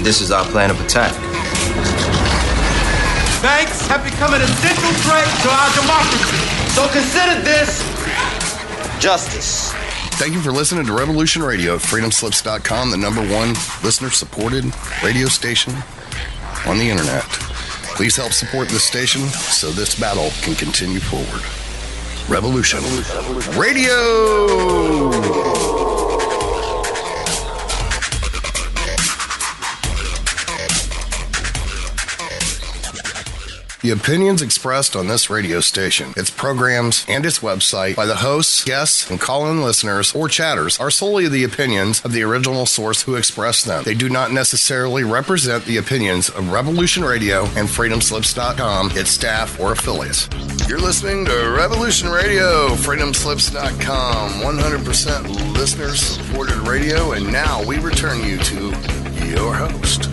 This is our plan of attack. Banks have become an essential threat to our democracy. So consider this justice. Thank you for listening to Revolution Radio at freedomslips.com, the #1 listener-supported radio station on the internet. Please help support this station so this battle can continue forward. Revolution Radio! The opinions expressed on this radio station, its programs, and its website by the hosts, guests, and call-in listeners or chatters are solely the opinions of the original source who expressed them. They do not necessarily represent the opinions of Revolution Radio and freedomslips.com, its staff, or affiliates. You're listening to Revolution Radio, freedomslips.com, 100% listener-supported radio, and now we return you to your host.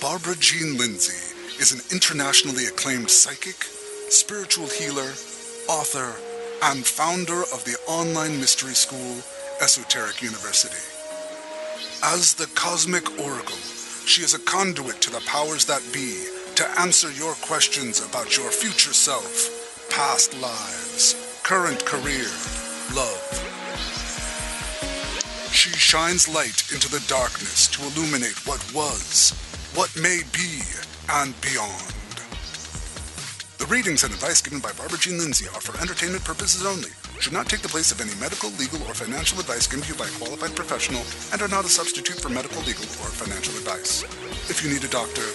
Barbara Jean Lindsey is an internationally acclaimed psychic, spiritual healer, author, and founder of the online mystery school, Esoteric University. As the Cosmic Oracle, she is a conduit to the powers that be to answer your questions about your future self, past lives, current career, love. She shines light into the darkness to illuminate what was, what may be, and beyond. The readings and advice given by Barbara Jean Lindsey are for entertainment purposes only, should not take the place of any medical, legal, or financial advice given to you by a qualified professional, and are not a substitute for medical, legal, or financial advice. If you need a doctor,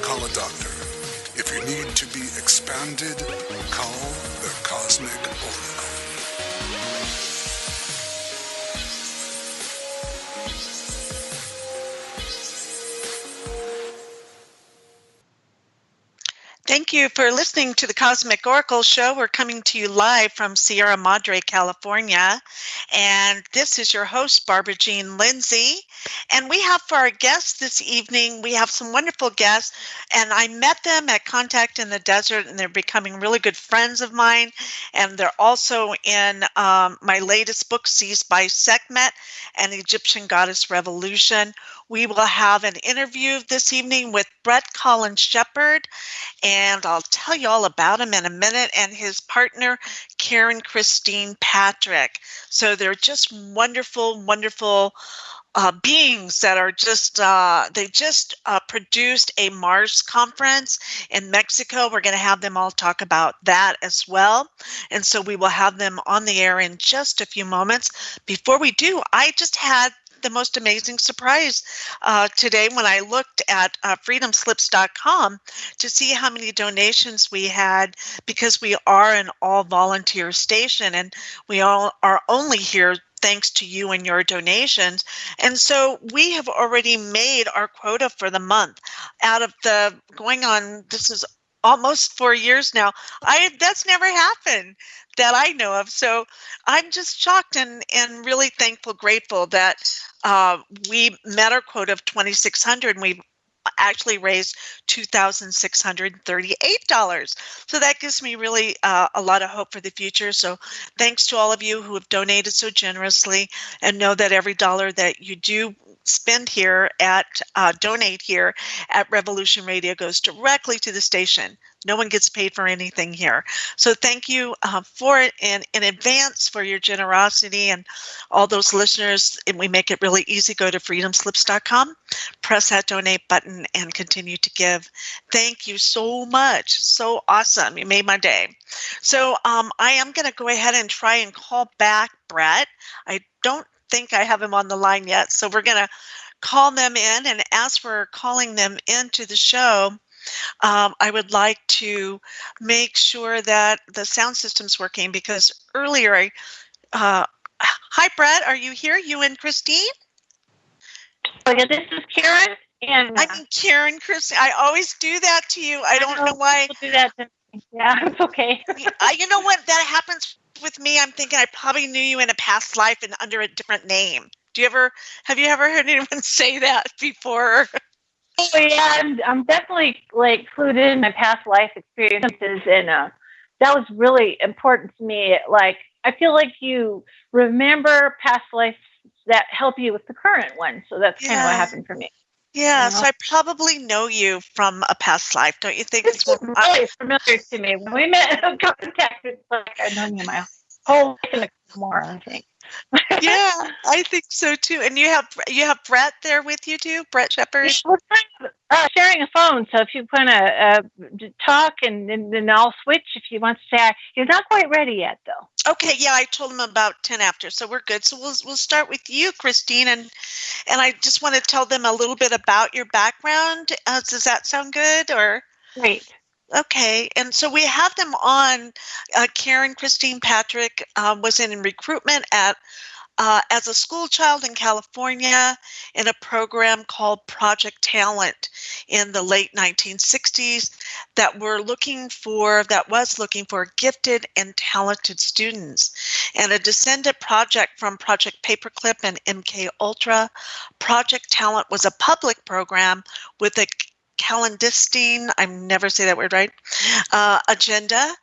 call a doctor. If you need to be expanded, call the Cosmic Oracle. Thank you for listening to the Cosmic Oracle Show. We're coming to you live from Sierra Madre, California. And this is your host, Barbara Jean Lindsey. And we have for our guests this evening, we have some wonderful guests. And I met them at Contact in the Desert, and they're becoming really good friends of mine. And they're also in my latest book, Seized by Sekhmet, an Egyptian Goddess Revolution. We will have an interview this evening with Bret Colin Shepard, and I'll tell you all about him in a minute, and his partner, Karen Christine Patrick. So they're just wonderful, wonderful beings that are just, they just produced a Mars conference in Mexico. We're going to have them all talk about that as well. And so we will have them on the air in just a few moments. Before we do, I just had the most amazing surprise today when I looked at freedomslips.com to see how many donations we had, because we are an all-volunteer station and we all are only here thanks to you and your donations. And so we have already made our quota for the month. Out of the going on, this is almost 4 years now. That's never happened that I know of. So I'm just shocked and really thankful, grateful that we met our quota of $2,600, and we've actually raised $2,638. So that gives me really a lot of hope for the future. So thanks to all of you who have donated so generously, and know that every dollar that you do spend here at donate here at Revolution Radio goes directly to the station. No one gets paid for anything here. So thank you for it in advance for your generosity, and all those listeners. And we make it really easy. Go to freedomslips.com, press that donate button, and continue to give. Thank you so much. So awesome. You made my day. So I am going to go ahead and try and call back Bret. I don't think I have him on the line yet. So we're going to call them in, and as we're calling them into the show, I would like to make sure that the sound system's working, because earlier hi Bret, are you here? You and Christine? Oh yeah, this is Karen. And I mean Karen, Christine. I always do that to you. I don't know why. Do that to me. Yeah, it's okay. You know what? That happens with me. I'm thinking I probably knew you in a past life and under a different name. Have you ever heard anyone say that before? Oh yeah, I'm definitely like clued in my past life experiences, and that was really important to me. Like I feel like you remember past lives that help you with the current one. So that's kind of what Yeah. happened for me. Yeah, You so know, I probably know you from a past life, don't you think? it's really familiar to me. When we met in contact, it's like I've known you my whole life and more. I think. Yeah, I think so too. And you have Brett there with you too, Bret Shepard. We're kind of, sharing a phone, so if you want to talk, and then I'll switch if you want to say. He's not quite ready yet, though. Okay, yeah, I told him about 10 after, so we're good. So we'll start with you, Christine, and I just want to tell them a little bit about your background. Does that sound good? Or Great. okay, and so we have them on. Karen Christine Patrick was in recruitment as a school child in California in a program called Project Talent in the late 1960s that was looking for gifted and talented students. And a descendant project from Project Paperclip and MK Ultra, Project Talent was a public program with a clandestine, I never say that word right, agenda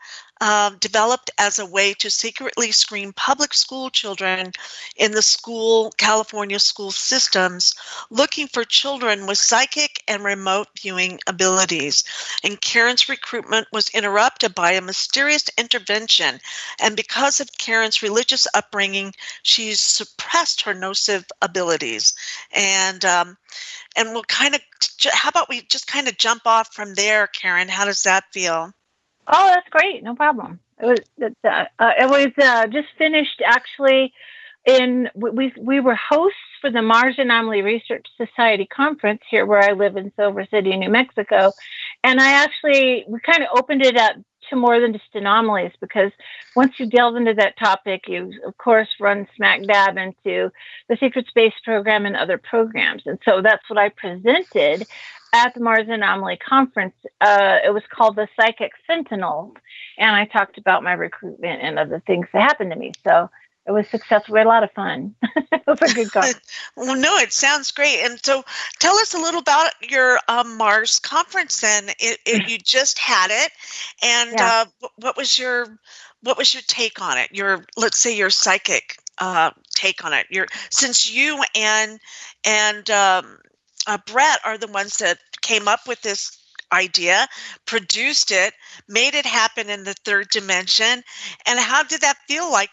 developed as a way to secretly screen public school children in the California school systems, looking for children with psychic and remote viewing abilities. And Karen's recruitment was interrupted by a mysterious intervention. And because of Karen's religious upbringing, she suppressed her nocive abilities. And we'll how about we just kind of jump off from there, Karen? How does that feel? Oh, that's great. No problem. It was just finished actually. We were hosts for the Mars Anomaly Research Society conference here where I live in Silver City, New Mexico, and we kind of opened it up to more than just anomalies, because once you delve into that topic, you of course run smack dab into the secret space program and other programs, and so that's what I presented at the Mars Anomaly Conference. It was called the Psychic Sentinels, and I talked about my recruitment and other things that happened to me. So it was successful. We had a lot of fun. It was a good conference. Well, no, it sounds great. And so tell us a little about your Mars conference then. You just had it, and Yeah. what was your take on it? Let's say your psychic take on it. Since you and Brett are the ones that came up with this idea, produced it, made it happen in the third dimension. And how did that feel like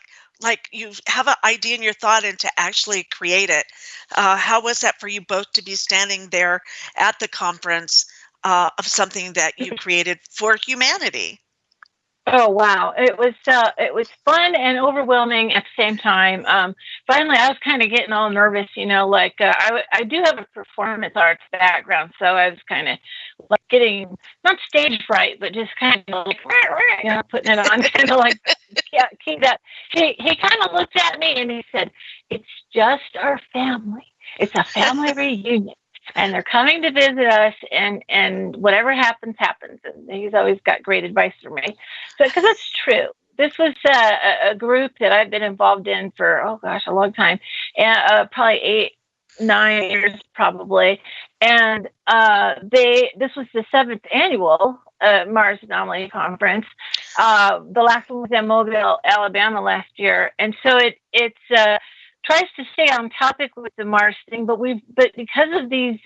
you have an idea in your thought and to actually create it? How was that for you both to be standing there at the conference of something that you created for humanity? Oh wow! It was fun and overwhelming at the same time. Finally, I was kind of getting all nervous, like I do have a performance arts background, so I was kind of like getting not stage fright, but just kind of like putting it on, kind of like that. He kind of looked at me and he said, "It's just our family. It's a family reunion." And they're coming to visit us, and whatever happens, happens. And he's always got great advice for me. So, because that's true. This was a group that I've been involved in for, a long time, and probably 8-9 years, probably. And this was the 7th annual Mars Anomaly Conference. The last one was in Mobile, Alabama last year, and so it's tries to stay on topic with the Mars thing, but because of these,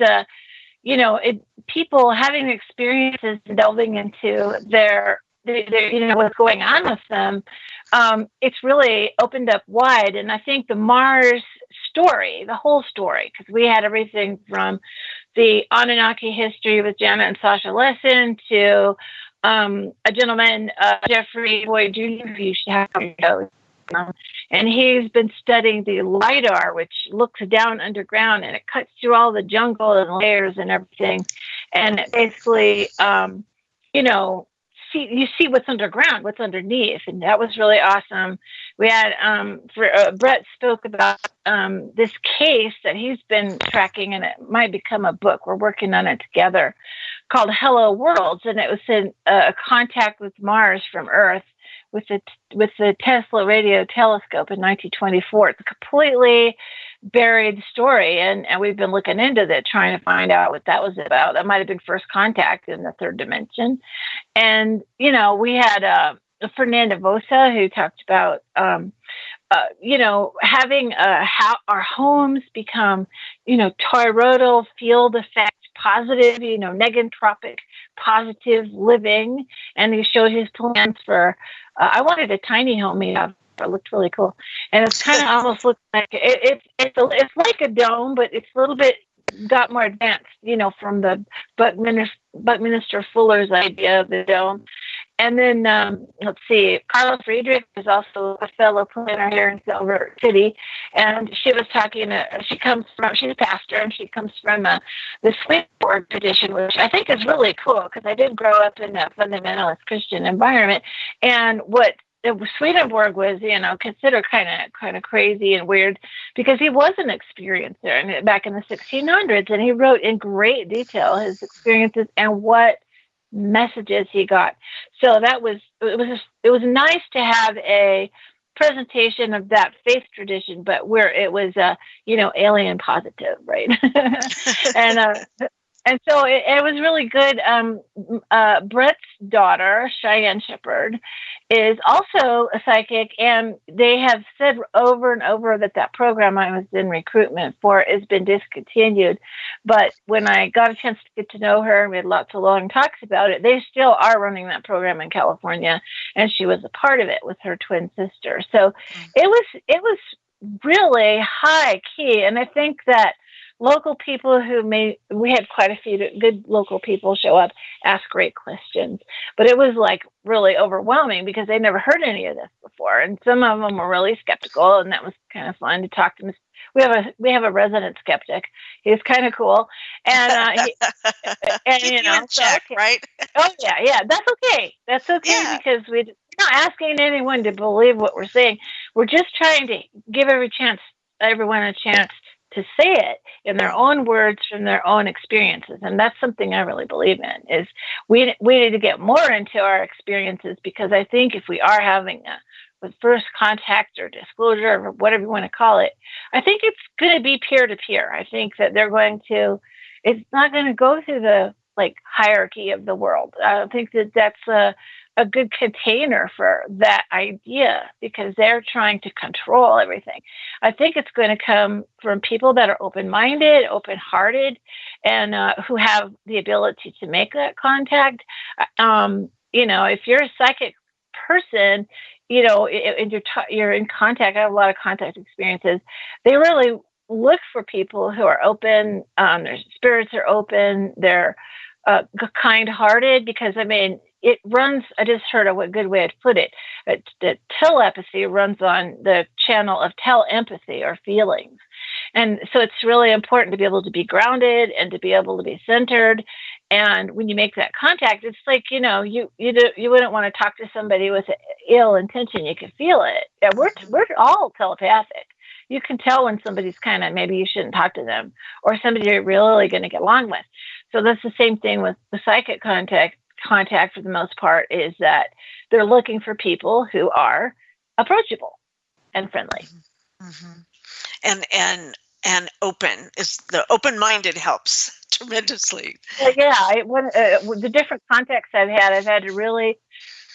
people having experiences and delving into their what's going on with them, it's really opened up wide. And I think the Mars story, the whole story, because we had everything from the Anunnaki history with Gemma and Sasha Lesson to a gentleman, Jeffrey Boyd Jr., who you should have go. And he's been studying the LIDAR, which looks down underground, and it cuts through all the jungle and layers and everything. And it basically, you see what's underground, what's underneath. And that was really awesome. We had, Brett spoke about this case that he's been tracking, and it might become a book. We're working on it together, called Hello Worlds. And it was in a contact with Mars from Earth, with the Tesla radio telescope in 1924. It's a completely buried story, and we've been looking into that, trying to find out what that was about. That might have been first contact in the third dimension. And, we had Fernanda Vosa, who talked about, having how our homes become, toroidal field effect positive, negentropic positive living. And he showed his plans for, I wanted a tiny home made out of it. It looked really cool. And it's kind of almost looks like, it's like a dome, but it's a little bit got more advanced, from the Buckminster Fuller's idea of the dome. And then, let's see, Carla Friedrich is also a fellow planner here in Silver City. And she was talking, she's a pastor, and she comes from the Swedenborg tradition, which I think is really cool, because I did grow up in a fundamentalist Christian environment. And what Swedenborg was, considered kind of crazy and weird, because he was an experiencer back in the 1600s, and he wrote in great detail his experiences and what messages he got. So it was nice to have a presentation of that faith tradition, but where it was alien positive, right? And so it was really good. Bret's daughter, Cheyenne Shepard, is also a psychic, and they have said over and over that program I was in recruitment for has been discontinued. But when I got a chance to get to know her, and we had lots of long talks about it, they still are running that program in California, and she was a part of it with her twin sister. So it was really high key, and I think that local people we had quite a few good local people show up, ask great questions, but it was like really overwhelming because they never heard any of this before. And some of them were really skeptical, and that was kind of fun to talk to them. We have a resident skeptic. He's kind of cool. And, keep you in check, okay. Right? Oh yeah. That's okay. Yeah. Because we're not asking anyone to believe what we're saying. We're just trying to give everyone a chance to say it in their own words from their own experiences. And that's something I really believe in, is we need to get more into our experiences, because I think if we are having with first contact or disclosure or whatever you want to call it, I think it's going to be peer-to-peer. I think that it's not going to go through the hierarchy of the world. I don't think that that's a good container for that idea, because they're trying to control everything. I think it's going to come from people that are open-minded, open-hearted, and who have the ability to make that contact. If you're a psychic person, and you're in contact, I have a lot of contact experiences. They really look for people who are open. Their spirits are open. They're kind-hearted, because it runs. I just heard a good way to put it. The telepathy runs on the channel of telepathy, or feelings, and so it's really important to be able to be grounded and to be able to be centered. And when you make that contact, it's like you wouldn't want to talk to somebody with ill intention. You can feel it. Yeah, we're all telepathic. You can tell when somebody's maybe you shouldn't talk to them, or somebody you're really going to get along with. So that's the same thing with the psychic contact for the most part, is that they're looking for people who are approachable and friendly. Mm-hmm. And open. The open-minded helps tremendously. The different contacts I've had to really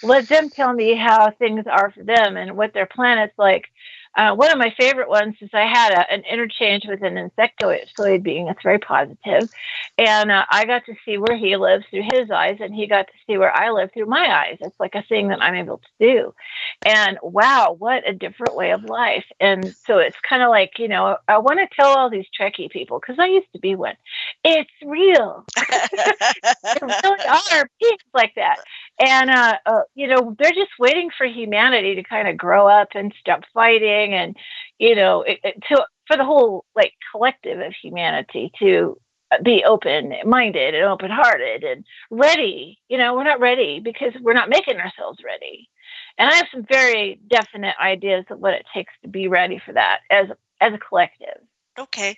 let them tell me how things are for them and what their planet's like. One of my favorite ones is I had an interchange with an insectoid being that's very positive, and I got to see where he lives through his eyes, and he got to see where I live through my eyes. It's like a thing that I'm able to do, and wow, what a different way of life. And so it's kind of like, I want to tell all these Trekkie people, because I used to be one. It's real. There really are beings like that. And, they're just waiting for humanity to kind of grow up and stop fighting, and, for the whole collective of humanity to be open-minded and open-hearted and ready. We're not ready because we're not making ourselves ready. And I have some very definite ideas of what it takes to be ready for that as a collective. Okay.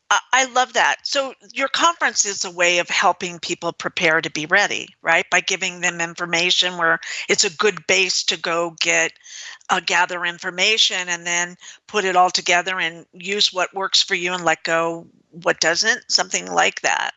I love that. So your conference is a way of helping people prepare to be ready, right? By giving them information where it's a good base to go gather information and then put it all together and use what works for you and let go what doesn't, something like that.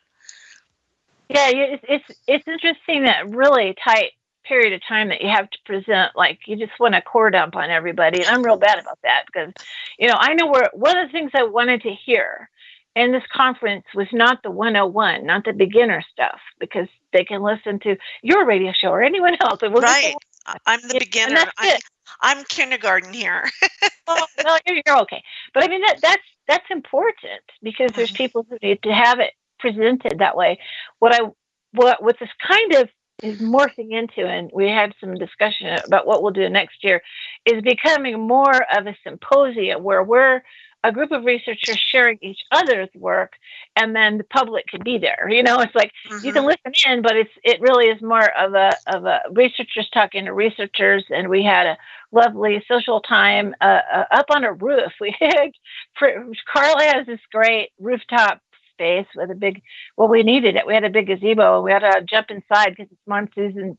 Yeah, it's interesting that really tight period of time that you have to present, like you just want to core dump on everybody. And I'm real bad about that because, I know one of the things I wanted to hear in this conference was not the 101, not the beginner stuff, because they can listen to your radio show or anyone else. Right. I'm the beginner. I'm kindergarten here. Well, you're okay. But I mean, that's important because there's people who need to have it presented that way. What this kind of is morphing into, and we had some discussion about what we'll do next year, is becoming more of a symposium where we're a group of researchers sharing each other's work, and then the public can be there. It's like you can listen in, but it really is more of a researchers talking to researchers. And we had a lovely social time up on a roof. We had Carla has this great rooftop space with we needed it. We had a big gazebo. We had to jump inside because it's monsoon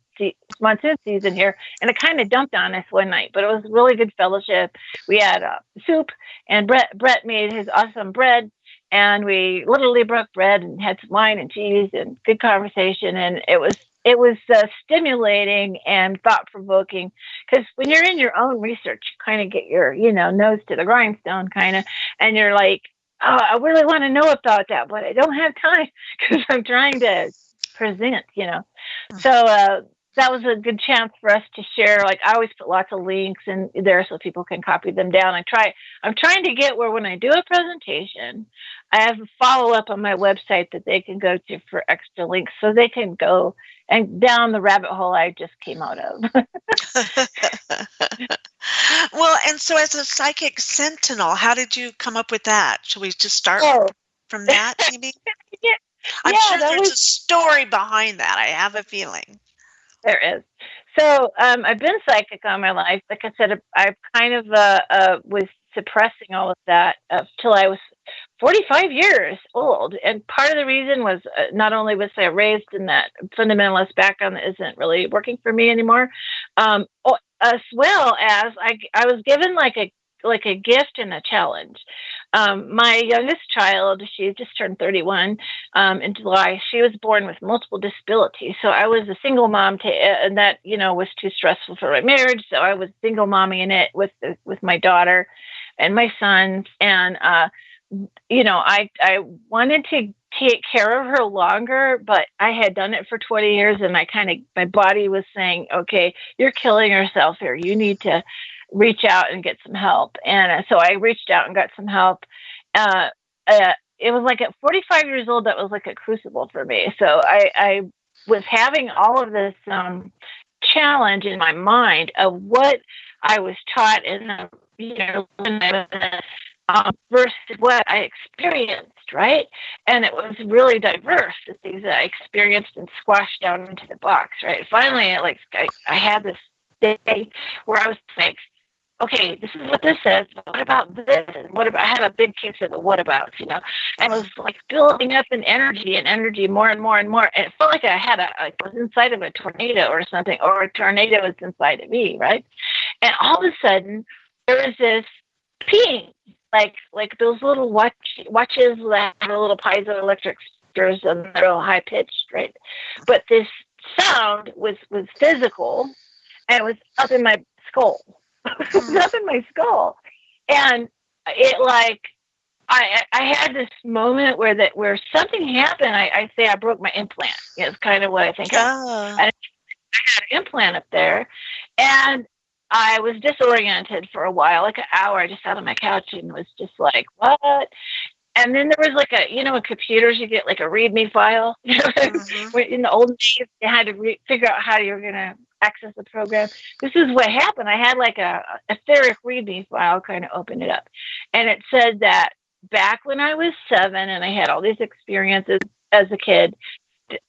season here, and it kind of dumped on us one night, but it was really good fellowship. We had soup, and Bret made his awesome bread, and we literally broke bread and had some wine and cheese and good conversation, and it was stimulating and thought-provoking, because when you're in your own research, you kind of get your nose to the grindstone kind of, and you're like, oh, I really want to know about that, but I don't have time because I'm trying to present, So that was a good chance for us to share. Like, I always put lots of links in there so people can copy them down. I'm trying to get where when I do a presentation, I have a follow-up on my website that they can go to for extra links so they can go and down the rabbit hole I just came out of. Well, and so as a psychic sentinel, how did you come up with that? Should we just start from that, maybe? Yeah. I'm sure there's a story behind that. I have a feeling. There is. So I've been psychic all my life. Like I said, I kind of was suppressing all of that till I was 45 years old. And part of the reason was not only was I raised in that fundamentalist background that isn't really working for me anymore, as well as I was given like a gift and a challenge. My youngest child, she just turned 31 in July. She was born with multiple disabilities. So I was a single mom, and that was too stressful for my marriage. So I was single momming it with my daughter and my sons. And I wanted to take care of her longer, but I had done it for 20 years, and my body was saying, okay, you're killing yourself here. You need to reach out and get some help. And so I reached out and got some help. It was like at 45 years old, that was like a crucible for me. So I was having all of this challenge in my mind of what I was taught when I was versus what I experienced, right? And it was really diverse, the things that I experienced and squashed down into the box, right? Finally, I had this day where I was like, okay, this is what this says. What about this? And I had a big case of the what abouts, and I was like building up in energy more and more and more. And it felt like I was inside of a tornado or something, or a tornado was inside of me, right? And all of a sudden, there was this ping, like those little watches that had a little piezoelectric speakers and they're all high pitched, right? But this sound was physical, and it was up in my skull. It was up in my skull, and it I had this moment where something happened. I say I broke my implant. It's kind of what I think. I had an implant up there, and I was disoriented for a while, like an hour. I just sat on my couch and was just like, what? And then there was like in computers, you get like a README file. Mm-hmm. In the old days, you had to figure out how you were going to access the program. This is what happened. I had like a etheric README file, kind of opened it up. And it said that back when I was 7 and I had all these experiences as a kid,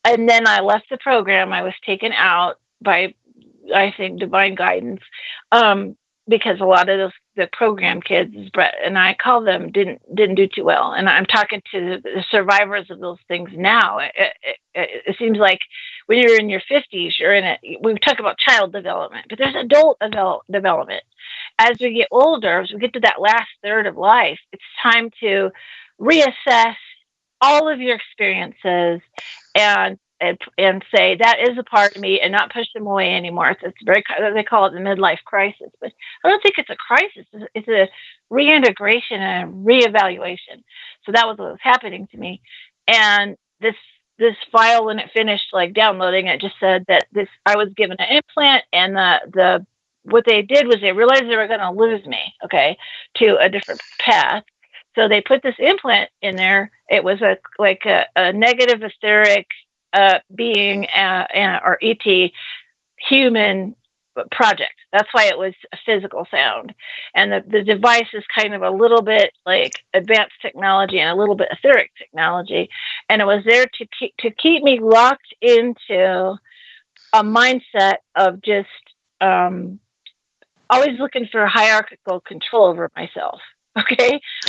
and then I left the program, I was taken out by, I think, divine guidance, because a lot of the program kids, as Bret and I call them, didn't do too well. And I'm talking to the survivors of those things now. It seems like when you're in your 50s, you're in it. We talk about child development, but there's adult development. As we get older, as we get to that last third of life, it's time to reassess all of your experiences and say that is a part of me, and not push them away anymore. It's very, they call it the midlife crisis, but I don't think it's a crisis. It's a reintegration and a reevaluation. So that was what was happening to me. And this file, when it finished like downloading, it just said that I was given an implant, and the what they did was they realized they were going to lose me, to a different path. So they put this implant in there. It was a negative etheric being or ET human project. That's why it was a physical sound. And the device is kind of a little bit like advanced technology and a little bit etheric technology. And it was there to keep me locked into a mindset of just always looking for hierarchical control over myself.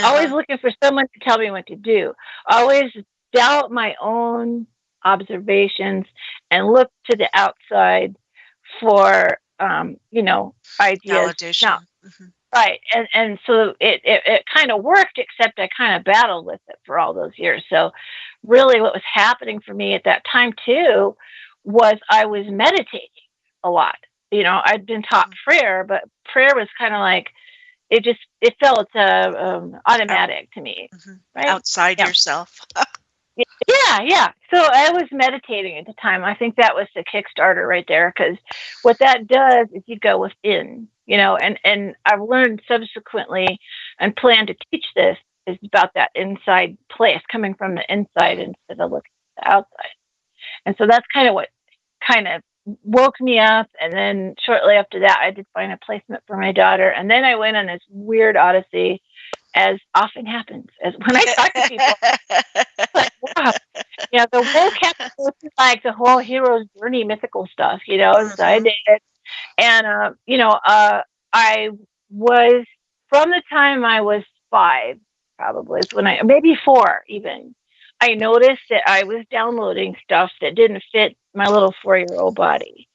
Always looking for someone to tell me what to do. Always doubt my own observations and look to the outside for ideas. Validation. Now, right. And so it kind of worked, except I kind of battled with it for all those years. So really what was happening for me at that time too was I was meditating a lot. I'd been taught prayer, but prayer was kind of like, it felt automatic to me. Right? Outside yourself. Yeah. So I was meditating at the time. I think that was the Kickstarter right there, because what that does is you go within, and I've learned subsequently and plan to teach this is about that inside place, coming from the inside instead of looking at the outside. And so that's kind of what kind of woke me up. And then shortly after that, I did find a placement for my daughter. And then I went on this weird odyssey, as often happens, as when I talk to people. Like, wow, the whole capsule is like the whole hero's journey, mythical stuff, So I did it, and I was, from the time I was 5, probably is when maybe 4 even. I noticed that I was downloading stuff that didn't fit my little 4-year-old body.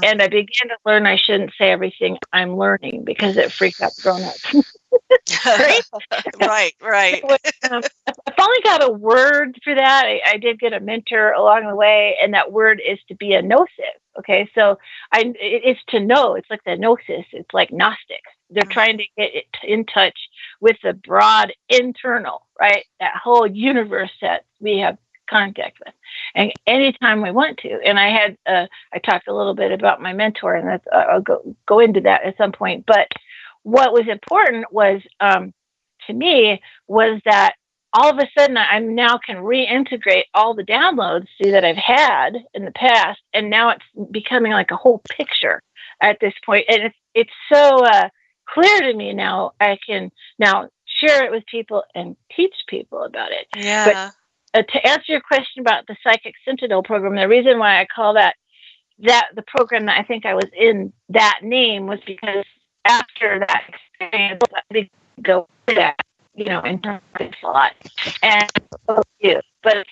And I began to learn I shouldn't say everything I'm learning, because it freaked out grown-ups. Right? Right. I finally got a word for that. I did get a mentor along the way, and that word is to be a gnosis. So it's to know. It's like the gnosis. It's like Gnostics. They're trying to get it in touch with the broad internal, right? That whole universe that we have contact with, and anytime we want to. And I talked a little bit about my mentor, and that's I'll go into that at some point. But what was important was to me was that all of a sudden I now can reintegrate all the downloads that I've had in the past, and now it's becoming like a whole picture at this point. And it's so clear to me now. I can now share it with people and teach people about it. Yeah. But to answer your question about the Psychic Sentinel program, the reason why I call that the program that I think I was in, that name, was because after that experience, I did go through that, in terms of a lot. And but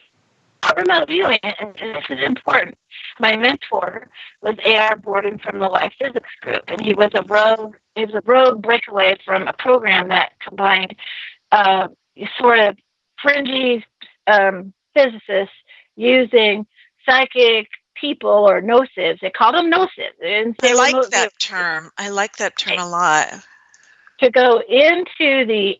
remote viewing, and this is important. My mentor was A.R. Borden from the Life Physics Group, and he was a rogue breakaway from a program that combined sort of fringy physicists using psychic people, or gnosis. They called them gnosis. I like that term. I like that term a lot. To go into the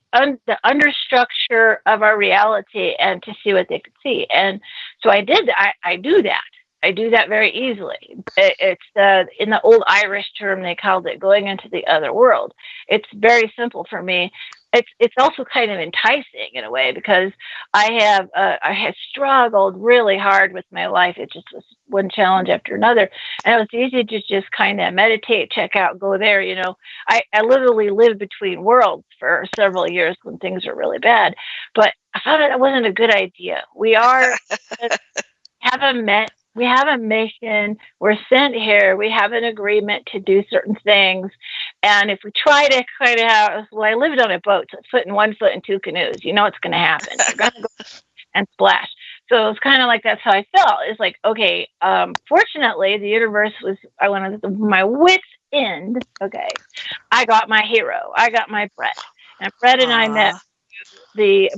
understructure of our reality and to see what they could see. And so I did. I do that. I do that very easily. It's in the old Irish term, they called it going into the other world. It's very simple for me. It's also kind of enticing in a way, because I have struggled really hard with my life. It just was one challenge after another, and it was easy to just kind of meditate, check out, go there. I literally lived between worlds for several years when things were really bad, but I found it wasn't a good idea. We have a mission. We're sent here. We have an agreement to do certain things. And if we try to kind of have, well, I lived on a boat, so it's putting one foot in two canoes. You know what's going to happen. You're going to go and splash. So it was kind of like that's how I felt. It's like, okay, fortunately, the universe was, I went to my wit's end. Okay. I got my hero. I got my Bret. And Bret and I met the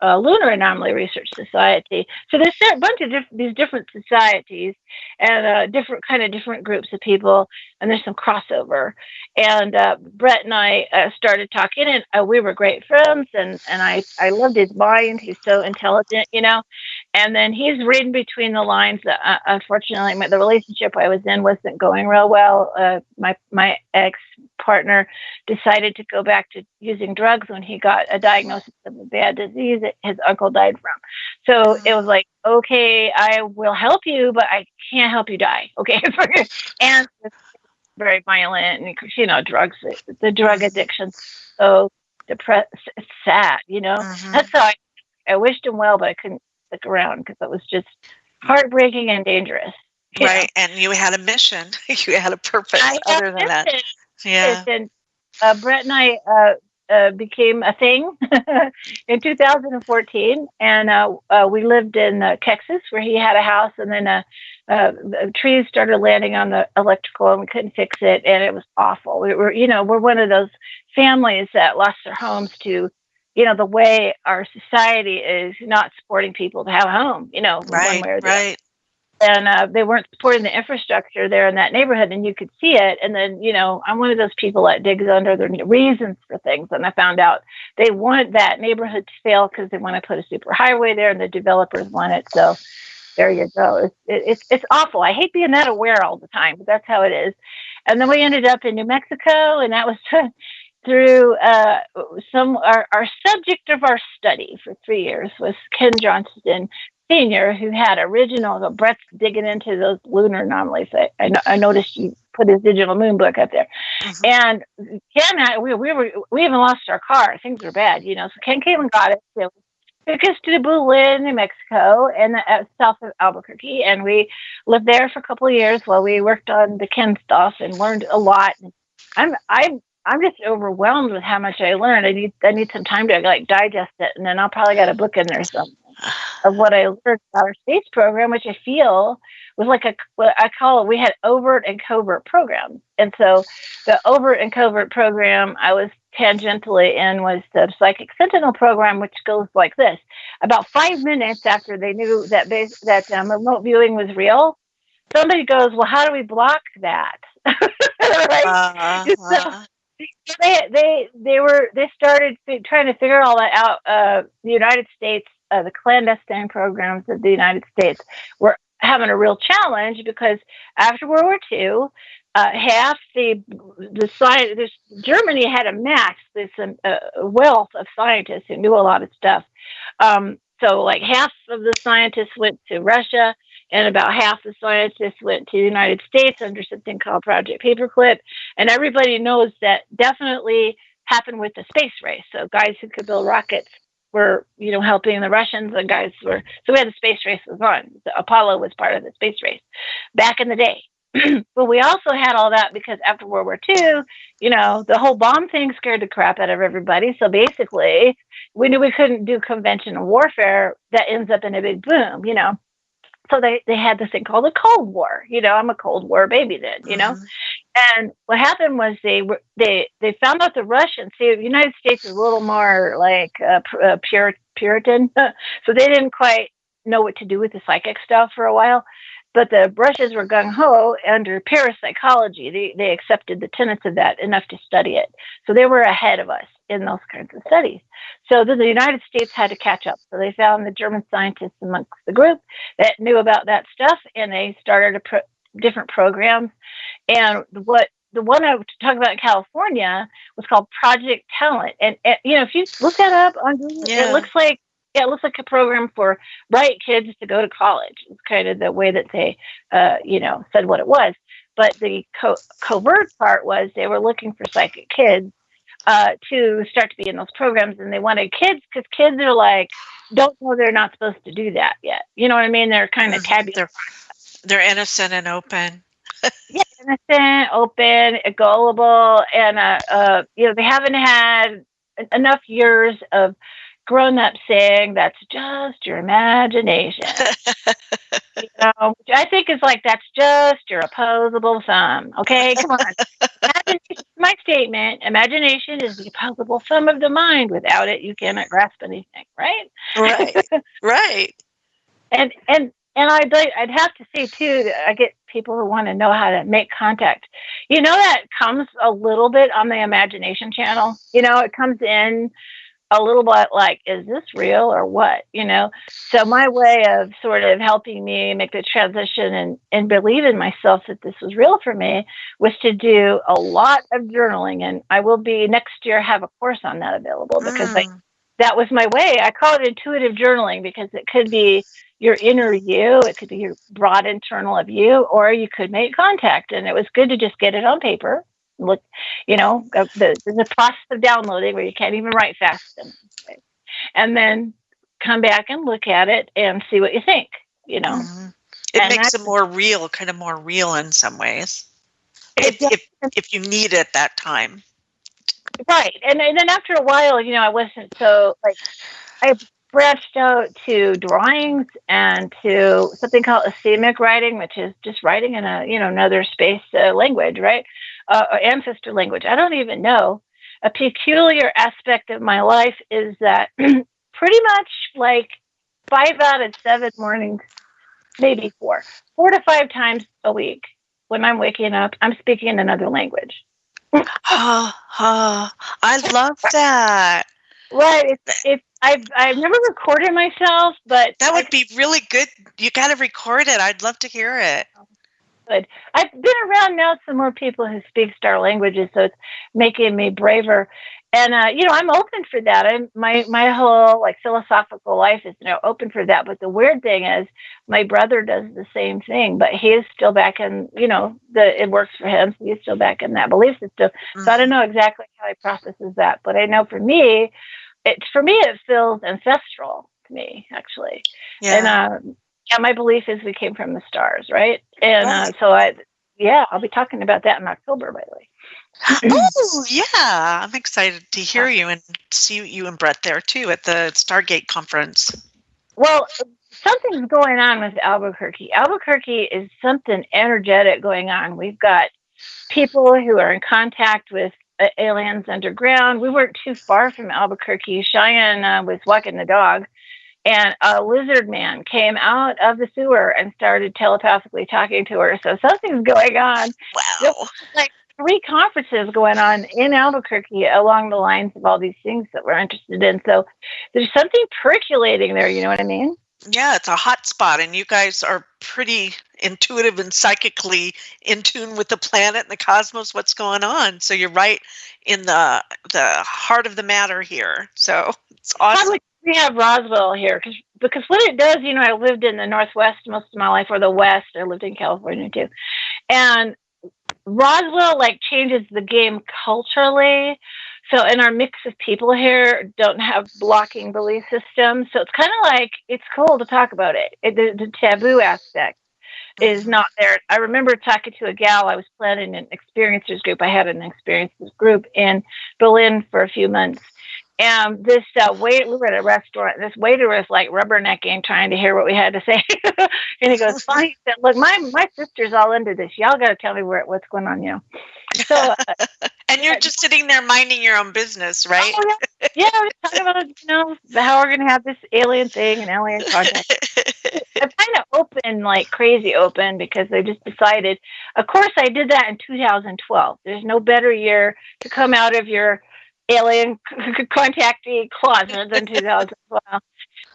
Lunar Anomaly Research Society. So there's a bunch of these different societies and different groups of people, and there's some crossover. And Bret and I started talking, and we were great friends. And I loved his mind. He's so intelligent, you know. And then he's reading between the lines. Unfortunately, the relationship I was in wasn't going real well. My ex-partner decided to go back to using drugs when he got a diagnosis of a bad disease that his uncle died from. So it was like, okay, I will help you, but I can't help you die. Okay. And it's very violent and, you know, drugs, the drug addiction. So depressed, it's sad, you know. That's how I wished him well, but I couldn't stick around because it was just heartbreaking and dangerous. Right. And you had a mission. You had a purpose other than that. Yeah. And Bret and I became a thing in 2014, and we lived in Texas, where he had a house, and then trees started landing on the electrical, and we couldn't fix it, and it was awful. We're one of those families that lost their homes to, you know, the way our society is not supporting people to have a home, you know, one way or the other. And they weren't supporting the infrastructure there in that neighborhood, and you could see it. And then, you know, I'm one of those people that digs under the reasons for things. And I found out they want that neighborhood to fail because they want to put a super highway there, and the developers want it. So there you go. It's awful. I hate being that aware all the time, but that's how it is. And then we ended up in New Mexico, and that was through our subject of our study for 3 years was Ken Johnston Senior, who had original Bret's digging into those lunar anomalies. I noticed you put his digital moon book up there. And Ken and I, we even lost our car. Things were bad, you know. So Ken came and got it. So took us to Bulin, New Mexico, and south of Albuquerque, and we lived there for a couple of years while we worked on the Ken stuff and learned a lot. I'm just overwhelmed with how much I learned. I need some time to like digest it, and then I'll probably got a book in there something of what I learned about our space program, which I feel was like what I call it. We had overt and covert programs, and so the overt and covert program I was tangentially in was the Psychic Sentinel program, which goes like this: about 5 minutes after they knew that remote viewing was real, somebody goes, "Well, how do we block that?" Right? So they started trying to figure all that out. The United States, the clandestine programs of the United States were having a real challenge because after World War II, half the science, Germany had amassed this wealth of scientists who knew a lot of stuff. So like half of the scientists went to Russia, and about half the scientists went to the United States under something called Project Paperclip. And everybody knows that definitely happened with the space race. So guys who could build rockets were, you know, helping the Russians, and guys were, so we had the space race was on. The Apollo was part of the space race back in the day. But we also had all that because after World War II, you know, the whole bomb thing scared the crap out of everybody. So basically, we knew we couldn't do conventional warfare that ends up in a big boom, you know. So they had this thing called the Cold War. You know, I'm a Cold War baby then, you know. And what happened was they found out the Russians. See, the United States is a little more like Puritan, so they didn't quite know what to do with the psychic stuff for a while. But the Russians were gung-ho under parapsychology. They accepted the tenets of that enough to study it. So they were ahead of us in those kinds of studies. So then the United States had to catch up. So they found the German scientists amongst the group that knew about that stuff, and they started different programs. And the one I was talking about in California was called Project Talent. And you know, if you look that up on Google, it looks like a program for bright kids to go to college. It's kind of the way that they, you know, said what it was. But the covert part was they were looking for psychic kids to start to be in those programs, and they wanted kids because kids are like, don't know they're not supposed to do that yet. You know what I mean? They're kind of taboo. They're innocent and open. Yeah, innocent, open, gullible, and they haven't had enough years of grown-up saying that's just your imagination. Which I think is like that's just your opposable thumb. Okay, come on. My statement: imagination is the opposable thumb of the mind. Without it, you cannot grasp anything. Right. Right. Right. And I'd have to say too that I get people who want to know how to make contact. That comes a little bit on the imagination channel. It comes in a little bit like, is this real or what? So my way of sort of helping me make the transition and believe in myself that this was real for me was to do a lot of journaling. And I will be next year have a course on that available because that was my way. I call it intuitive journaling because it could be your inner you, it could be your broad internal of you, or you could make contact. And it was good to just get it on paper. Look, the process of downloading where you can't even write fast enough, and then come back and look at it and see what you think. It makes it more real, kind of more real in some ways. If you need it that time. Right. And then after a while, I wasn't so I branched out to drawings and to something called asemic writing, which is just writing in a, another space language, right? Ancestor language. I don't even know. A peculiar aspect of my life is that pretty much like 5 out of 7 mornings, maybe 4 to 5 times a week when I'm waking up, I'm speaking in another language. I love that. Right. I've never recorded myself, but that would be really good. You got to record it. I'd love to hear it. Good. I've been around now some more people who speak star languages, so it's making me braver. And I'm open for that. My whole philosophical life is open for that. But the weird thing is, my brother does the same thing, but he is still back in it works for him. So he's still back in that belief system. So I don't know exactly how he processes that, but I know for me it feels ancestral to me actually. Yeah. And my belief is we came from the stars, right? And so I'll be talking about that in October, by the way. Oh, yeah. I'm excited to hear you and see you and Bret there, too, at the Stargate conference. Well, something's going on with Albuquerque. Albuquerque is something energetic going on. We've got people who are in contact with aliens underground. We weren't too far from Albuquerque. Cheyenne was walking the dog, and a lizard man came out of the sewer and started telepathically talking to her. So something's going on. Wow. There's 3 conferences going on in Albuquerque along the lines of all these things that we're interested in. So there's something percolating there. You know what I mean? Yeah, it's a hot spot, and you guys are pretty intuitive and psychically in tune with the planet and the cosmos, what's going on. So you're right in the heart of the matter here. So it's awesome. Probably we have Roswell here because what it does, I lived in the Northwest most of my life, or the West. I lived in California too. And Roswell changes the game culturally. So, and our mix of people here don't have blocking belief systems. So it's kind of it's cool to talk about it. The taboo aspect is not there. I remember talking to a gal. I was planning an experiencers group. I had an experiencers group in Berlin for a few months. And this we were at a restaurant. This waiter was rubbernecking, trying to hear what we had to say. And he goes, "Fine." He said, "Look, my sister's all into this. Y'all got to tell me what's going on, So, and you're just sitting there minding your own business, right? Oh, yeah, we're talking about how we're gonna have this alien thing and alien contact. I'm kind of open, crazy open, because I just decided. Of course, I did that in 2012. There's no better year to come out of your alien contactee closet than 2012.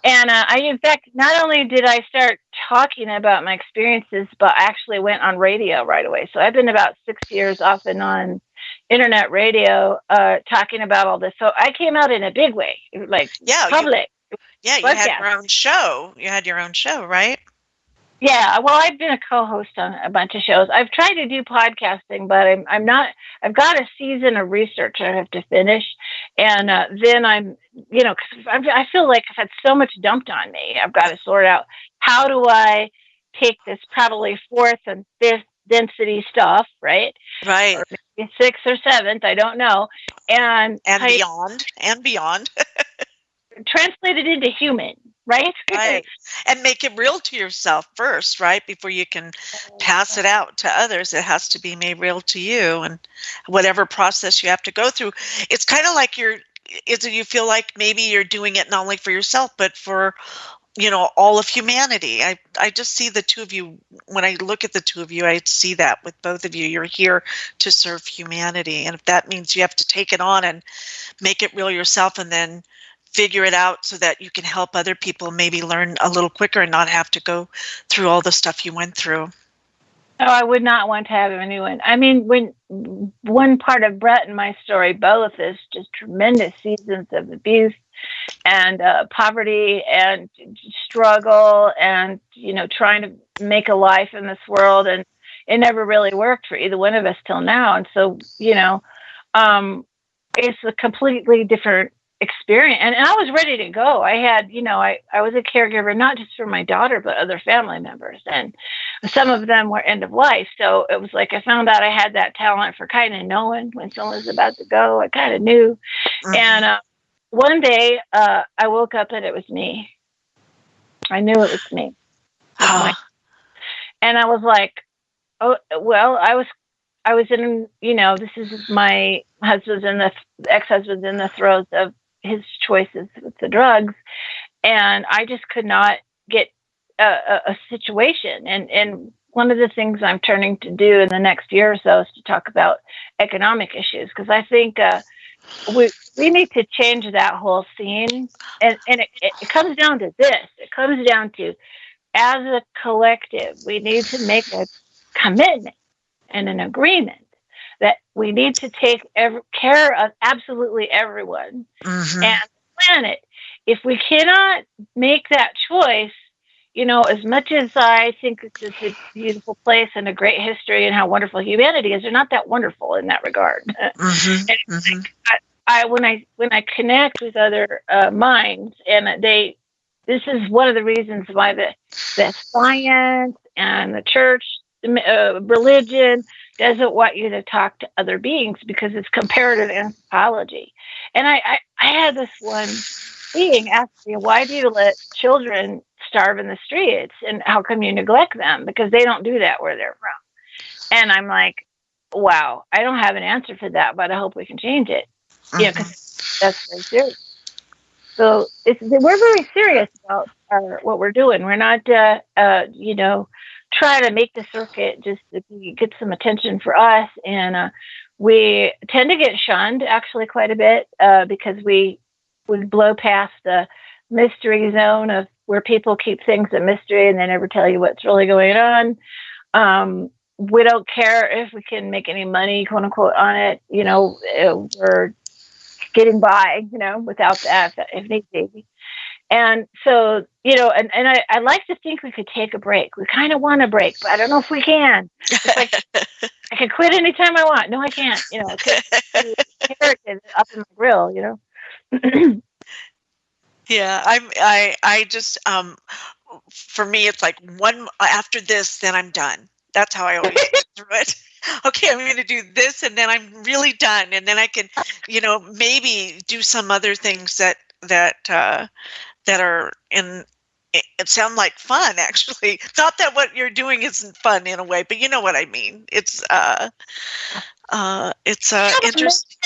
And I, in fact, not only did I start talking about my experiences, but I actually went on radio right away. So I've been about 6 years off and on internet radio talking about all this. So I came out in a big way, public. You had your own show. You had your own show, right? Yeah, well, I've been a co-host on a bunch of shows. I've tried to do podcasting, but I'm not. I've got a season of research I have to finish, and then I'm, because I feel like I've had so much dumped on me. I've got to sort out how do I take this probably 4th and 5th density stuff, right? Right. Or maybe 6th or 7th, I don't know. And beyond. Translated into human, right? Right. And make it real to yourself first, right? Before you can pass it out to others, it has to be made real to you, and whatever process you have to go through. It's kind of like you feel like maybe you're doing it not only for yourself, but for, all of humanity. I just see the two of you. When I look at the two of you, I see that with both of you. You're here to serve humanity. And if that means you have to take it on and make it real yourself, and then figure it out so that you can help other people maybe learn a little quicker and not have to go through all the stuff you went through. Oh, I would not want to have anyone. I mean, when one part of Bret and my story both is just tremendous seasons of abuse and poverty and struggle and, trying to make a life in this world. And it never really worked for either one of us till now. And so, it's a completely different experience. And I was ready to go. I had, I was a caregiver, not just for my daughter, but other family members. And some of them were end of life. So it was like I found out I had that talent for kind of knowing when someone was about to go. I kind of knew. Mm-hmm. And one day I woke up and it was me. I knew it was me. And I was like, oh, well, I was in, this is my ex-husband's in the throes of his choices with the drugs. And I just could not get a situation. And one of the things I'm turning to do in the next year or so is to talk about economic issues. Because I think we need to change that whole scene. And it comes down to this. It comes down to, as a collective, we need to make a commitment and an agreement that we need to take care of absolutely everyone and the planet. If we cannot make that choice, as much as I think this is a beautiful place and a great history and how wonderful humanity is, they're not that wonderful in that regard. When I connect with other minds, and this is one of the reasons why the science and the church, religion doesn't want you to talk to other beings, because it's comparative anthropology. And I had this one being ask me, why do you let children starve in the streets, and how come you neglect them? Because they don't do that where they're from. And I'm like, wow, I don't have an answer for that, but I hope we can change it. Because that's very serious. So we're very serious about what we're doing. We're not, try to make the circuit just to get some attention for us. And we tend to get shunned actually quite a bit because we would blow past the mystery zone of where people keep things a mystery and they never tell you what's really going on. We don't care if we can make any money, quote unquote, on it. We're getting by, without that if need be. And so, and I like to think we could take a break. We kind of want a break, but I don't know if we can. It's like, I can quit anytime I want. No, I can't. Carrot is up in my grill, Yeah, I just, for me, it's like one after this, then I'm done. That's how I always get through it. Okay, I'm going to do this, and then I'm really done, and then I can, maybe do some other things that are it sound like fun, actually. Not that what you're doing isn't fun in a way, but you know what I mean. It's interesting.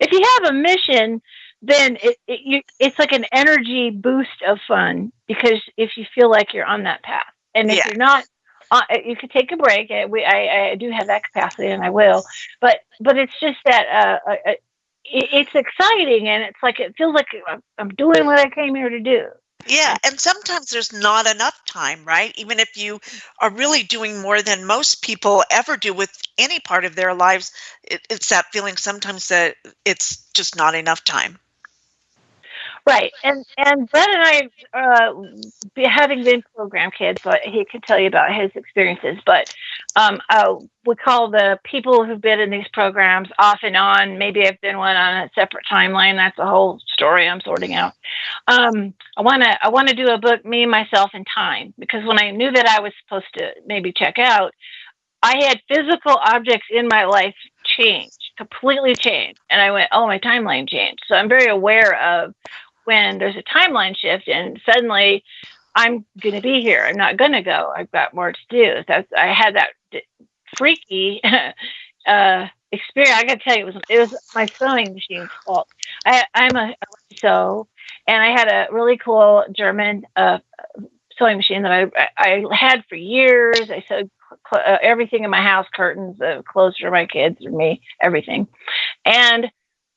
If you have a mission, then it's like an energy boost of fun, because if you feel like you're on that path, and if you're not, you could take a break. I do have that capacity, and I will. But it's just that it's exciting, and it's like it feels like I'm doing what I came here to do. Yeah, and sometimes there's not enough time, right? Even if you are really doing more than most people ever do with any part of their lives, it's that feeling sometimes that it's just not enough time. Right, and Bret and I, having been program kids, but he could tell you about his experiences. But we call the people who've been in these programs off and on. Maybe I've been one on a separate timeline. That's a whole story I'm sorting out. I want to do a book, Me, Myself, and Time, because when I knew that I was supposed to maybe check out, I had physical objects in my life change, completely change. And I went, oh, my timeline changed. So I'm very aware of when there's a timeline shift and suddenly I'm going to be here. I'm not going to go. I've got more to do. I had that freaky experience. I got to tell you, it was my sewing machine's fault. I'm a sew, and I had a really cool German sewing machine that I had for years. I sewed everything in my house, curtains, clothes for my kids, or me, everything. And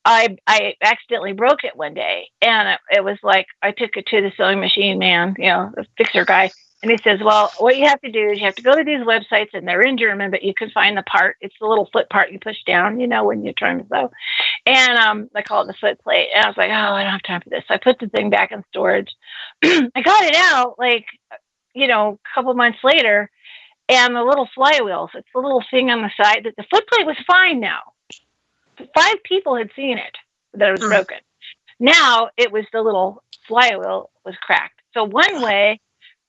I accidentally broke it one day, and it was like I took it to the sewing machine man, the fixer guy, and he says, "Well, what you have to do is you have to go to these websites, and they're in German, but you can find the part. It's the little foot part you push down, when you're trying to sew." And I call it the foot plate. And I was like, "Oh, I don't have time for this." So I put the thing back in storage. I got it out, a couple months later, and the little flywheels. It's the little thing on the side that the foot plate was fine now. 5 people had seen it, that it was broken. Now it was the little flywheel was cracked. So one way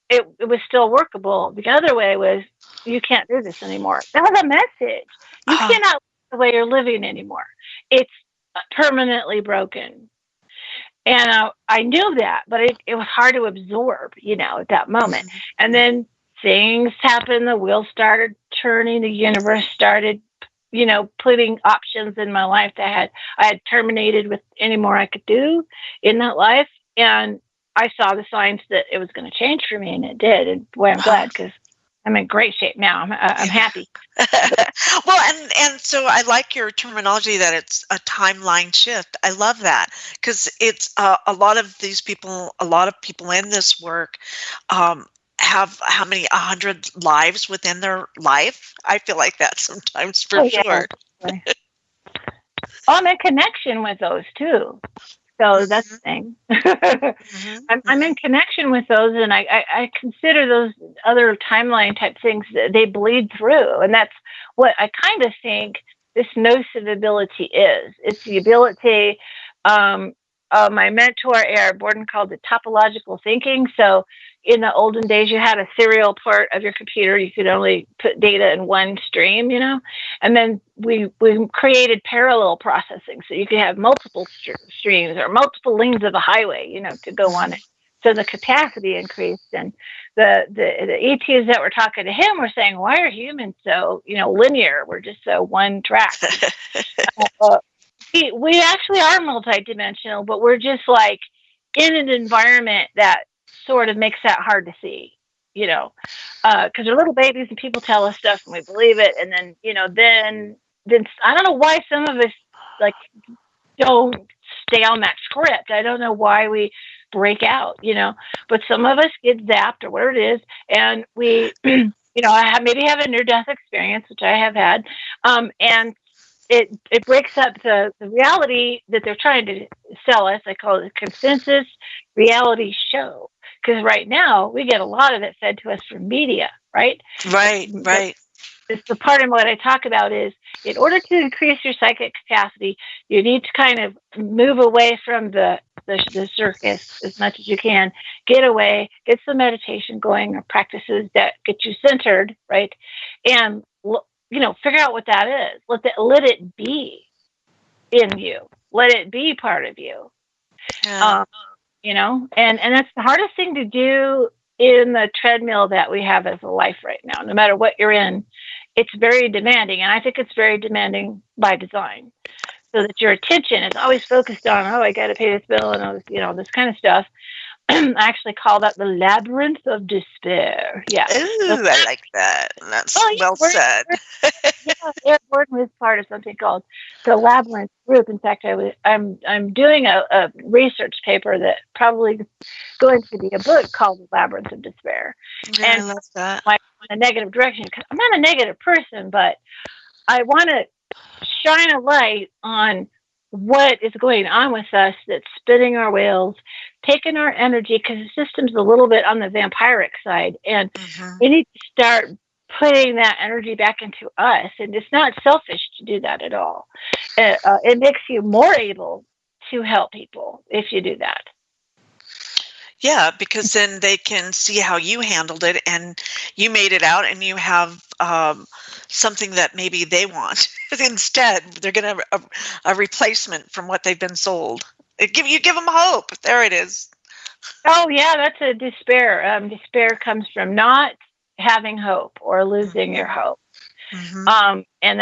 it was still workable. The other way was you can't do this anymore. That was a message. You cannot live the way you're living anymore. It's permanently broken. And I knew that, but it was hard to absorb, at that moment. And then things happened. The wheels started turning. The universe started putting options in my life that I had terminated with any more I could do in that life. And I saw the signs that it was going to change for me, and it did. And boy, I'm glad, because I'm in great shape now. I'm happy. Well, and so I like your terminology that it's a timeline shift. I love that, because it's a lot of people in this work have how many 100 lives within their life. I feel like that sometimes, for sure. I'm in connection with those too. So that's the thing. I'm in connection with those, and I consider those other timeline type things, they bleed through. And that's what I kind of think this nocive ability is. It's the ability, my mentor, A.R. Borden, called it topological thinking. So in the olden days, you had a serial part of your computer. You could only put data in one stream, and then we created parallel processing. So you could have multiple streams or multiple lanes of a highway, to go on it. So the capacity increased, and the ETs that were talking to him were saying, "Why are humans so, linear? We're just so one track." We actually are multidimensional, but we're just like in an environment that sort of makes that hard to see, because they're little babies and people tell us stuff and we believe it. And then, then I don't know why some of us don't stay on that script. I don't know why we break out, but some of us get zapped or whatever it is. And we, I maybe have a near-death experience, which I have had. And it breaks up the reality that they're trying to sell us. I call it a consensus reality show. Because right now, we get a lot of it fed to us from media, right? Right. It's the part of what I talk about is, in order to increase your psychic capacity, you need to kind of move away from the circus as much as you can. Get away, get some meditation going, or practices that get you centered, right? And, figure out what that is. Let it be in you. Let it be part of you. Yeah. And that's the hardest thing to do in the treadmill that we have as a life right now. No matter what you're in, it's very demanding. And I think it's very demanding by design, so that your attention is always focused on, I got to pay this bill and this kind of stuff. I actually call that the labyrinth of despair. Yeah. Ooh, I like that. That's well said. Eric Gordon was part of something called the Labyrinth Group. In fact, I'm doing a research paper that probably is going to be a book called The Labyrinth of Despair. Yeah, and I love that. In a negative direction, because I'm not a negative person, but I want to shine a light on what is going on with us that's spinning our wheels, taking our energy, because the system's a little bit on the vampiric side, and we need to start putting that energy back into us. And it's not selfish to do that at all. It makes you more able to help people if you do that. Yeah, because then they can see how you handled it and you made it out, and you have something that maybe they want instead. They're going to have a replacement from what they've been sold. You give them hope. There it is. Oh, yeah, that's a despair. Despair comes from not having hope or losing your hope. Mm-hmm. And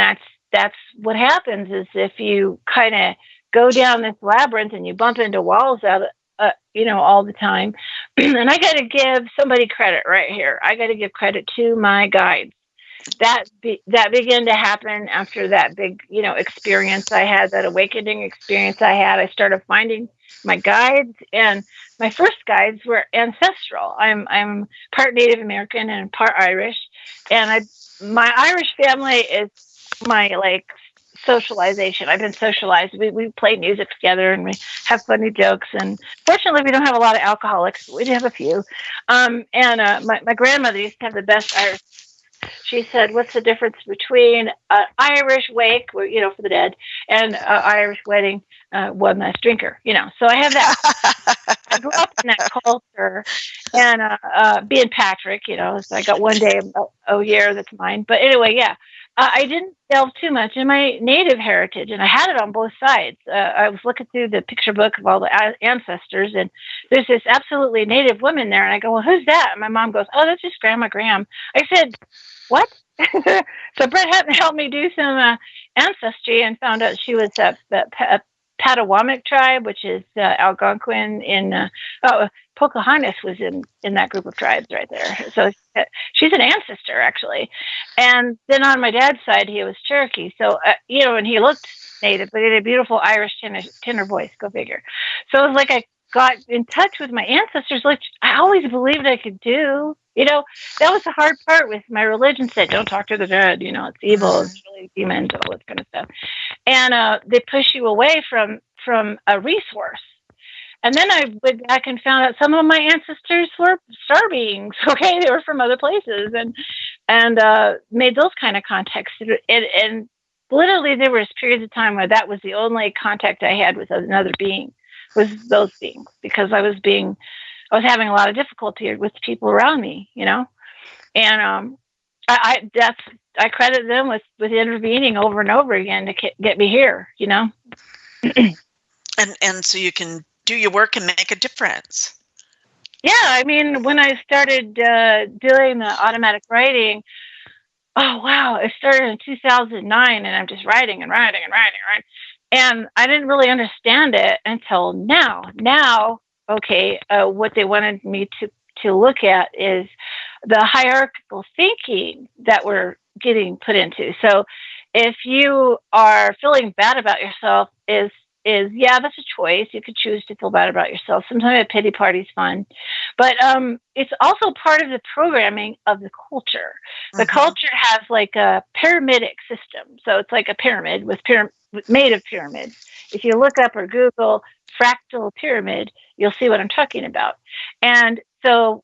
that's what happens is if you kind of go down this labyrinth and you bump into walls all the time. And I got to give somebody credit right here. I got to give credit to my guides. That began to happen after that big, experience I had, that awakening experience I had. I started finding my guides, and my first guides were ancestral. I'm part Native American and part Irish, and my Irish family is my socialization. I've been socialized. We play music together and we have funny jokes. And fortunately, we don't have a lot of alcoholics. But we do have a few. My grandmother used to have the best Irish. She said, "What's the difference between an Irish wake, for the dead, and an Irish wedding, one less drinker?" So I have that. I grew up in that culture, and being Patrick, so I got one day a year that's mine. But anyway, yeah. I didn't delve too much in my Native heritage, and I had it on both sides. I was looking through the picture book of all the ancestors, and there's this absolutely Native woman there. And I go, "Well, who's that?" And my mom goes, "Oh, that's just Grandma Graham." I said, "What?" So Bret helped me do some ancestry and found out she was a Potawatomi tribe, which is Algonquin in Pocahontas was in that group of tribes right there. So she's an ancestor, actually. And then on my dad's side, he was Cherokee. So, and he looked Native, but he had a beautiful Irish tenor voice, go figure. So it was like I got in touch with my ancestors, which I always believed I could do. That was the hard part with my religion said, don't talk to the dead, it's evil, it's really demons, all that kind of stuff. And they push you away from a resource. And then I went back and found out some of my ancestors were star beings. Okay, they were from other places, and made those kind of contacts. And literally, there was periods of time where that was the only contact I had with another being, was those beings, because I was having a lot of difficulty with people around me, and I credit them with intervening over and over again to get me here, And so you can do your work and make a difference. Yeah, I mean, when I started doing the automatic writing, oh, wow, it started in 2009, and I'm just writing and writing and writing, right? And I didn't really understand it until now. Now, okay, what they wanted me to look at is the hierarchical thinking that we're getting put into. So if you are feeling bad about yourself, yeah, that's a choice. You could choose to feel bad about yourself. Sometimes a pity party is fun, but it's also part of the programming of the culture. The culture has like a pyramidic system, so it's like a pyramid made of pyramids. If you look up or Google fractal pyramid, you'll see what I'm talking about. And so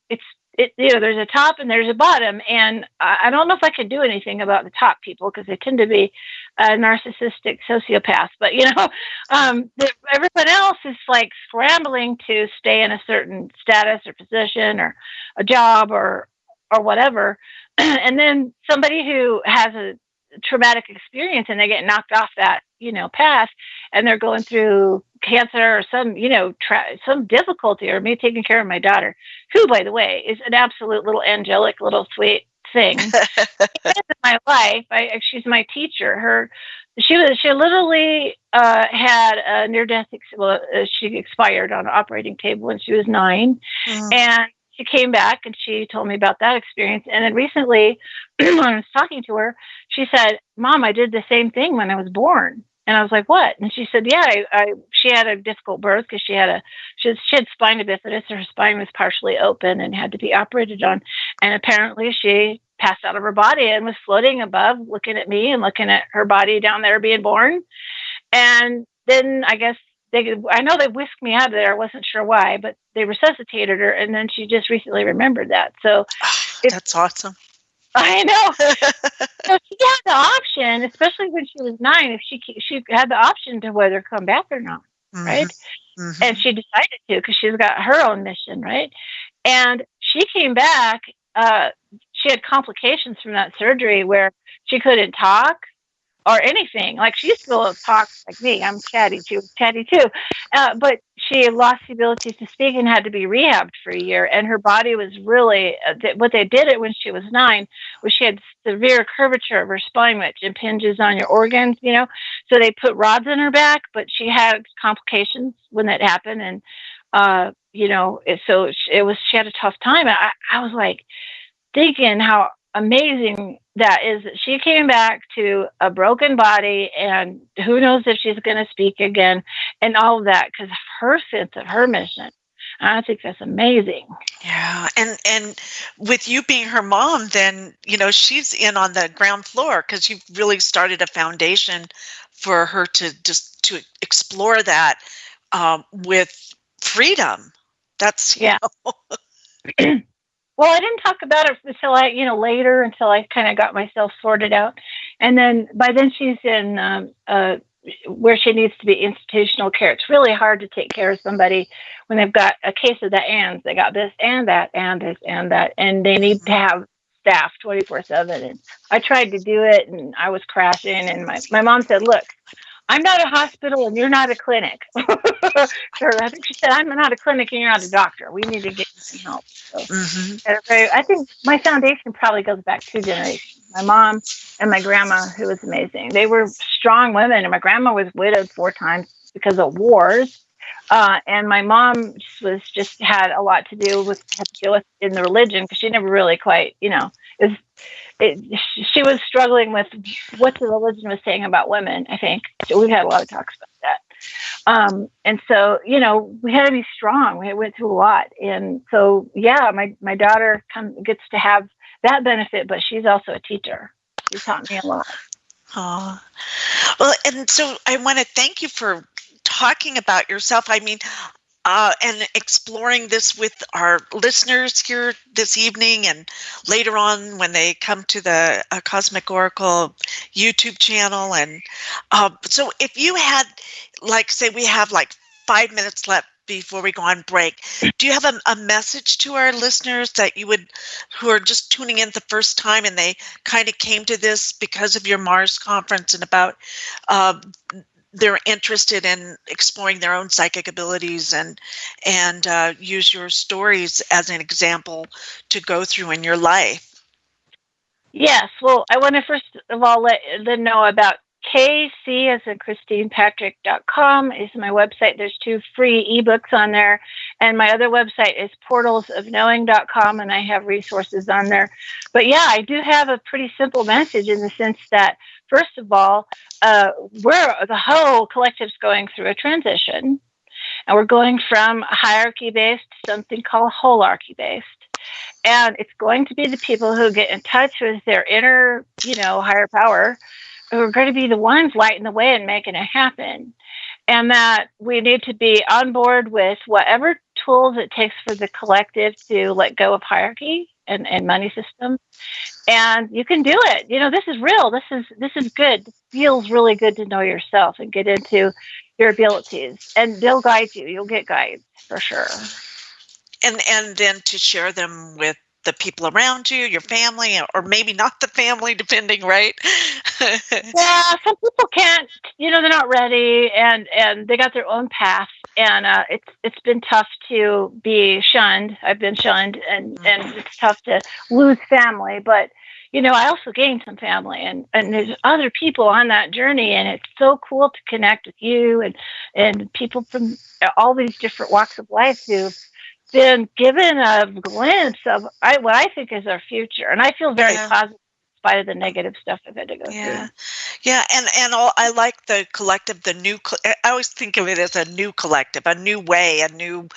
there's a top and there's a bottom, and I don't know if I could do anything about the top people because they tend to be narcissistic sociopaths. But everyone else is like scrambling to stay in a certain status or position or a job or whatever, and then somebody who has a traumatic experience and they get knocked off that path, and they're going through cancer or some some difficulty, or me taking care of my daughter, who, by the way, is an absolute little angelic little sweet thing in my life. She's my teacher. She literally had a near-death she expired on an operating table when she was 9. And she came back and she told me about that experience. And then recently, when I was talking to her, she said, "Mom, I did the same thing when I was born." And I was like, "What?" And she said, "Yeah, she had a difficult birth because she had spina bifida, so her spine was partially open and had to be operated on. And apparently she passed out of her body and was floating above, looking at me and looking at her body down there being born. And then I guess I know they whisked me out of there. I wasn't sure why, but they resuscitated her. And then she just recently remembered that. So that's awesome. I know. So she had the option, especially when she was 9, if she had the option to whether come back or not, right? And she decided to, because she's got her own mission, right? And she came back. She had complications from that surgery where she couldn't talk or anything. Like, she used to be able to talk like me. I'm chatty. She was chatty too. But she lost the ability to speak and had to be rehabbed for a year. And her body was really, what they did it when she was 9 was she had severe curvature of her spine, which impinges on your organs, you know. So they put rods in her back, but she had complications when that happened. And, you know, so she had a tough time. I was like thinking how amazing that is, that she came back to a broken body, and who knows if she's going to speak again and all of that, because of her sense of her mission. I think that's amazing. Yeah. And with you being her mom, then, you know, she's in on the ground floor, because you've really started a foundation for her to explore that with freedom. That's, yeah. Well, I didn't talk about it until later, until I kind of got myself sorted out. And then by then she's in where she needs to be, institutional care. It's really hard to take care of somebody when they've got a case of the ands. They got this and that and this and that, and they need to have staff 24/7. And I tried to do it, and I was crashing. And my mom said, "Look, I'm not a hospital and you're not a clinic." I think she said, "I'm not a clinic and you're not a doctor. We need to get you some help." So, I think my foundation probably goes back 2 generations. My mom and my grandma, who was amazing. They were strong women, and my grandma was widowed 4 times because of wars. And my mom had a lot to do with in the religion, because she never really quite, she was struggling with what the religion was saying about women, I think. So we've had a lot of talks about that. And so, we had to be strong. We went through a lot. And so, yeah, my daughter gets to have that benefit, but she's also a teacher. She taught me a lot. Oh, well, and so I want to thank you for talking about yourself. I mean, and exploring this with our listeners here this evening, and later on when they come to the Cosmic Oracle YouTube channel. And so if you had, say we have 5 minutes left before we go on break, do you have a message to our listeners that who are just tuning in the first time, and they kind of came to this because of your Mars conference, and about they're interested in exploring their own psychic abilities, and use your stories as an example to go through in your life? Yes. Well, I want to first of all let them know about KC, as in ChristinePatrick.com, is my website. There's 2 free ebooks on there. And my other website is portalsofknowing.com, and I have resources on there. But yeah, I do have a pretty simple message, in the sense that, first of all, the whole collective's going through a transition, and we're going from hierarchy-based to something called holarchy-based. And it's going to be the people who get in touch with their inner, higher power, who are going to be the ones lighting the way and making it happen. And that we need to be on board with whatever tools it takes for the collective to let go of hierarchy and money system. And you can do it. This is real. This is good. It feels really good to know yourself and get into your abilities. And they'll guide you. You'll get guides for sure. And then to share them with the people around you, your family, or maybe not the family, depending, right? Yeah, some people can't, they're not ready, and they got their own path, and it's been tough to be shunned. I've been shunned, and it's tough to lose family, but I also gained some family, and there's other people on that journey, and it's so cool to connect with you and people from all these different walks of life who've been given a glimpse of what I think is our future. And I feel very positive in spite of the negative stuff I've had to go through. Yeah. And I like the collective, I always think of it as a new collective, a new way, a new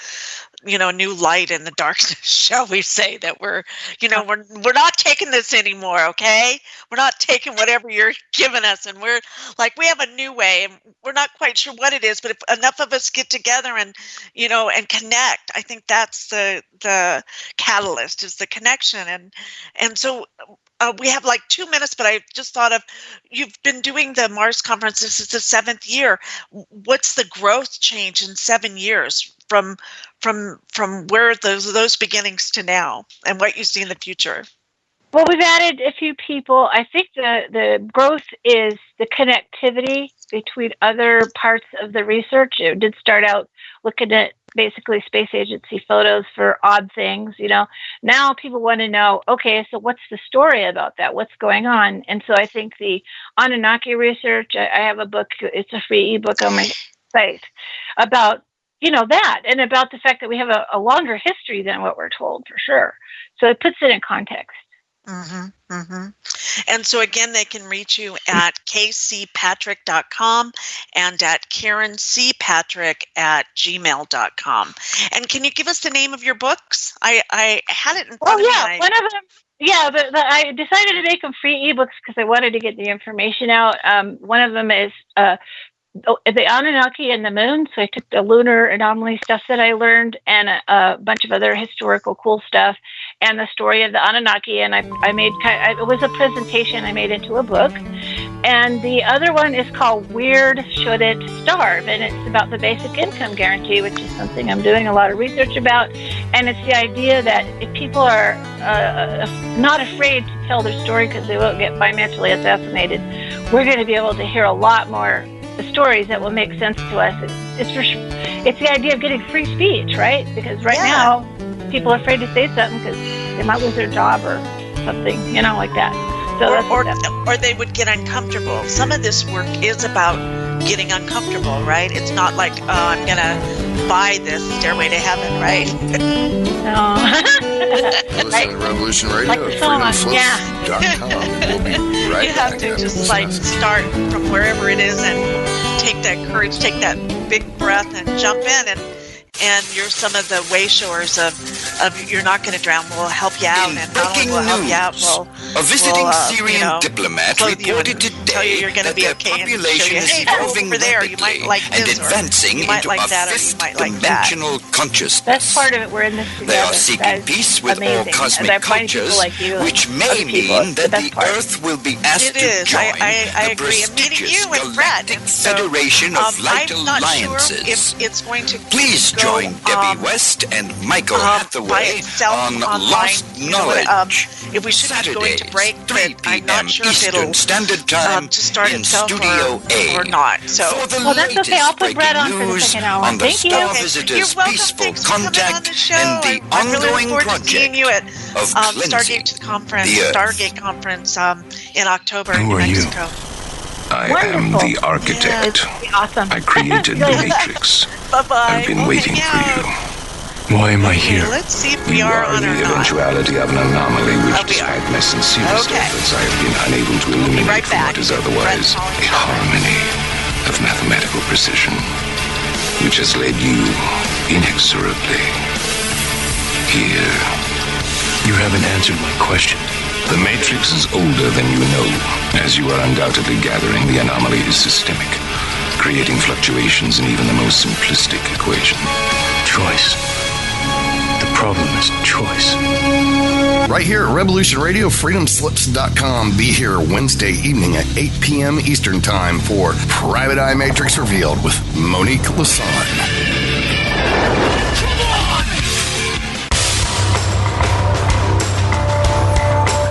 light in the darkness, shall we say, that we're not taking this anymore. Okay. We're not taking whatever you're giving us. And we're we have a new way, and we're not quite sure what it is, but if enough of us get together and connect, I think that's the catalyst, is the connection. And so we have like 2 minutes, but I just thought of, you've been doing the Mars conference. This is the 7th year. What's the growth change in 7 years from where those beginnings to now, and what you see in the future? Well, we've added a few people. I think the growth is the connectivity between other parts of the research. It did start out looking at basically space agency photos for odd things. Now people want to know, okay, so what's the story about that? What's going on? And so I think the Anunnaki research, I have a book, it's a free ebook on my site about, that, and about the fact that we have a longer history than what we're told, for sure. So it puts it in context. Mm-hmm, mm-hmm. And so again, they can reach you at kcpatrick.com and at karencpatrick@gmail.com. And can you give us the name of your books? I had it in front of me. One of them. Yeah, but I decided to make them free ebooks because I wanted to get the information out. One of them is the Anunnaki and the Moon. So I took the lunar anomaly stuff that I learned and a bunch of other historical cool stuff, and the story of the Anunnaki. And I made it was a presentation I made into a book. And the other one is called Weird Should It Starve? And it's about the basic income guarantee, which is something I'm doing a lot of research about. And it's the idea that if people are not afraid to tell their story because they won't get financially assassinated, we're going to be able to hear a lot more the stories that will make sense to us. It's the idea of getting free speech, right? Because now people are afraid to say something because they might lose their job or something, like that. So or they would get uncomfortable. Some of this work is about getting uncomfortable, right? It's not like, I'm going to buy this Stairway to Heaven, right? No. Listen to Revolution Radio at freedomslips.com. We'll be right You have to just start from wherever it is and take that courage, take that big breath and jump in, and you're some of the way showers of you're not going to drown. We'll help you out, and not only we'll help you out, a visiting Syrian diplomat reported today that their population is evolving rapidly and advancing into a fifth-dimensional consciousness. That's part of it. We're in this together. They are seeking peace with all cosmic cultures, which may mean that the Earth will be asked to join the prestigious Galactic Federation of Light Alliances. Sure if it's going to Please join Debbie West and Michael Hathaway on Lost Knowledge. If we should be going to break, 3 I'm not sure if it'll Eastern Standard Time to start in itself Studio A. or not. So, for the that's okay. I'll put Brett on for the second hour. on the Thank you. Star Visitors Peaceful Contact and the ongoing project of Stargate cleansing Conference, the Earth. Stargate Conference in October in Who are you? Mexico. I am the architect. Awesome. I created the Matrix. Bye-bye. I've been We'll waiting hang for out. you. Why am I here? Let's see if we You are are on the or not. eventuality of an anomaly which, we are. despite my sincerest Okay. efforts, I have been unable to eliminate right from back. what is otherwise Bret Colin a Shepard. harmony of mathematical precision, which has led you inexorably here. You haven't answered my question. The Matrix is older than you know, as you are undoubtedly gathering. The anomaly is systemic, creating fluctuations in even the most simplistic equation. Choice. The problem is choice. Right here at Revolution Radio, freedomslips.com. Be here Wednesday evening at 8 p.m. Eastern Time for Private Eye Matrix Revealed with Monique Lassonde.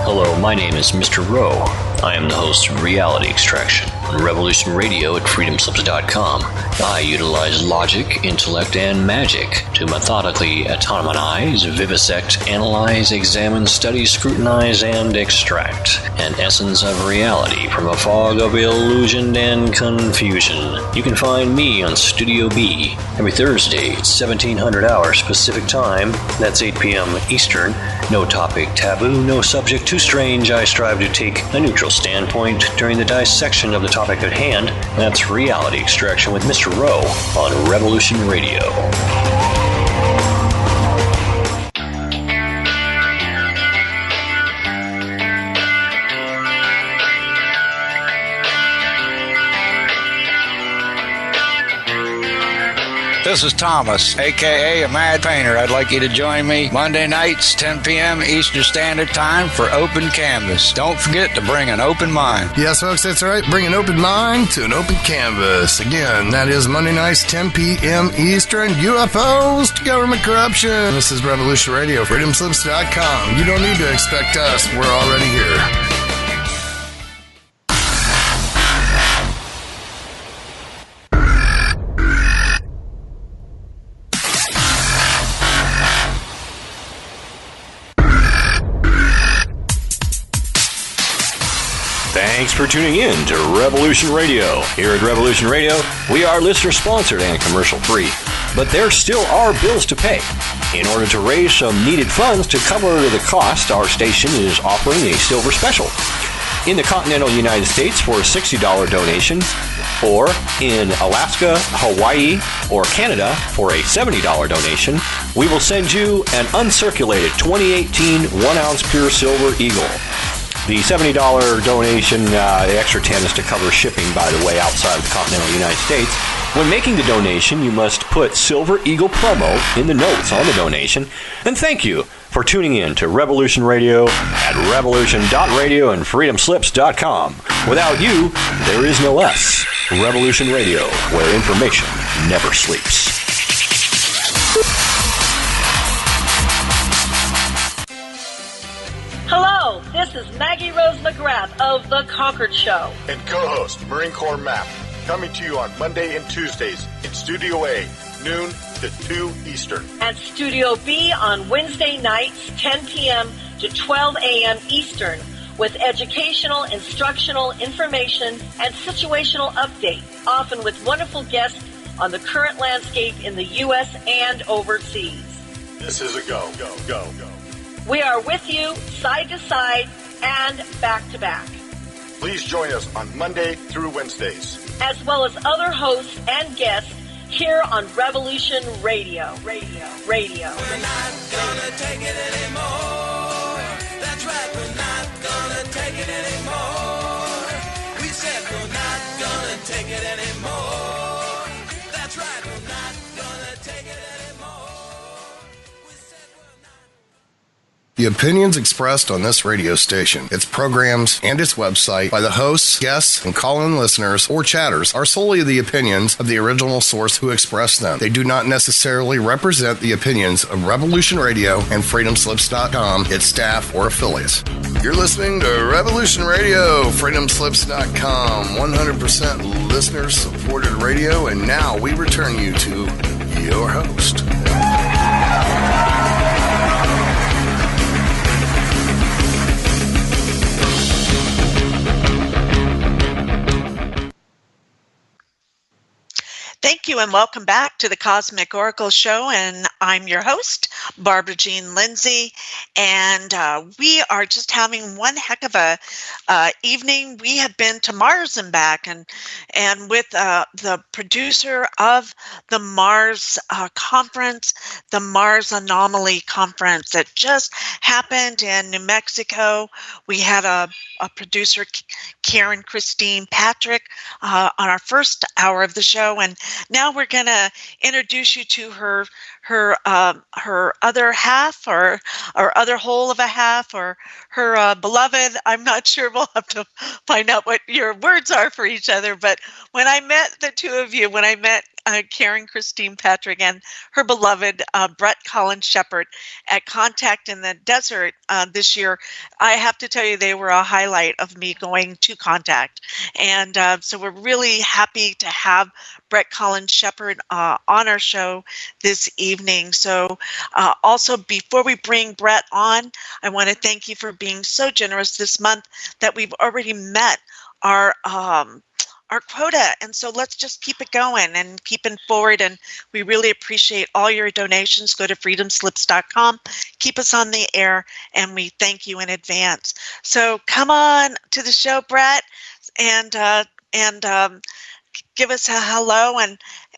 Hello, my name is Mr. Rowe. I am the host of Reality Extraction on Revolution Radio at freedomslips.com. I utilize logic, intellect, and magic to methodically autonomize, vivisect, analyze, examine, study, scrutinize, and extract an essence of reality from a fog of illusion and confusion. You can find me on Studio B every Thursday at 1700 hours Pacific Time. That's 8 p.m. Eastern. No topic taboo, no subject too strange. I strive to take a neutral standpoint during the dissection of the topic at hand. That's Reality Extraction with Mr. Rowe on Revolution Radio. This is Thomas, a.k.a. a Mad Painter. I'd like you to join me Monday nights, 10 p.m. Eastern Standard Time for Open Canvas. Don't forget to bring an open mind. Yes, folks, that's right. Bring an open mind to an open canvas. Again, that is Monday nights, 10 p.m. Eastern. UFOs to government corruption. This is Revolution Radio, freedomslips.com. You don't need to expect us. We're already here. Thanks for tuning in to Revolution Radio. Here at Revolution Radio, we are listener-sponsored and commercial-free, but there still are bills to pay. In order to raise some needed funds to cover the cost, our station is offering a silver special. In the continental United States for a $60 donation, or in Alaska, Hawaii, or Canada for a $70 donation, we will send you an uncirculated 2018 1-ounce pure silver eagle. The $70 donation, the extra 10 is to cover shipping, by the way, outside of the continental United States. When making the donation, you must put Silver Eagle promo in the notes on the donation. And thank you for tuning in to Revolution Radio at revolution.radio and freedomslips.com. Without you, there is no us. Revolution Radio, where information never sleeps. Hello, this is Maggie Rose McGrath of The Concord Show. And co-host Marine Corps Map, coming to you on Monday and Tuesdays in Studio A, noon to 2 Eastern. And Studio B on Wednesday nights, 10 p.m. to 12 a.m. Eastern, with educational, instructional, information, and situational update, often with wonderful guests on the current landscape in the U.S. and overseas. This is a go. We are with you, side to side, and back to back. Please join us on Monday through Wednesdays, as well as other hosts and guests here on Revolution Radio. We're not gonna take it anymore. That's right, we're not gonna take it anymore. We said we're not gonna take it anymore. That's right, we're not gonna take it anymore. The opinions expressed on this radio station, its programs, and its website by the hosts, guests, and call-in listeners or chatters are solely the opinions of the original source who expressed them. They do not necessarily represent the opinions of Revolution Radio and freedomslips.com, its staff, or affiliates. You're listening to Revolution Radio, freedomslips.com, 100% listener-supported radio, and now we return you to your host. Thank you and welcome back to the Cosmic Oracle Show, and I'm your host, Barbara Jean Lindsey, and we are just having one heck of a evening. We have been to Mars and back, and with the producer of the Mars Conference, the Mars Anomaly Conference that just happened in New Mexico. We had a producer, Karen Christine Patrick, on our first hour of the show, and now we're going to introduce you to her other half, or other whole of a half, or her beloved. I'm not sure. We'll have to find out what your words are for each other. But when I met the two of you, when I met Karen Christine Patrick and her beloved Bret Colin Shepard at Contact in the Desert this year, I have to tell you, they were a highlight of me going to Contact. And so we're really happy to have Bret Colin Shepard on our show this evening. So also, before we bring Bret on, I want to thank you for being so generous this month that we've already met our quota, and so let's just keep it going and keeping forward, and we really appreciate all your donations. Go to freedomslips.com, keep us on the air, and we thank you in advance. So come on to the show, Bret, and give us a hello,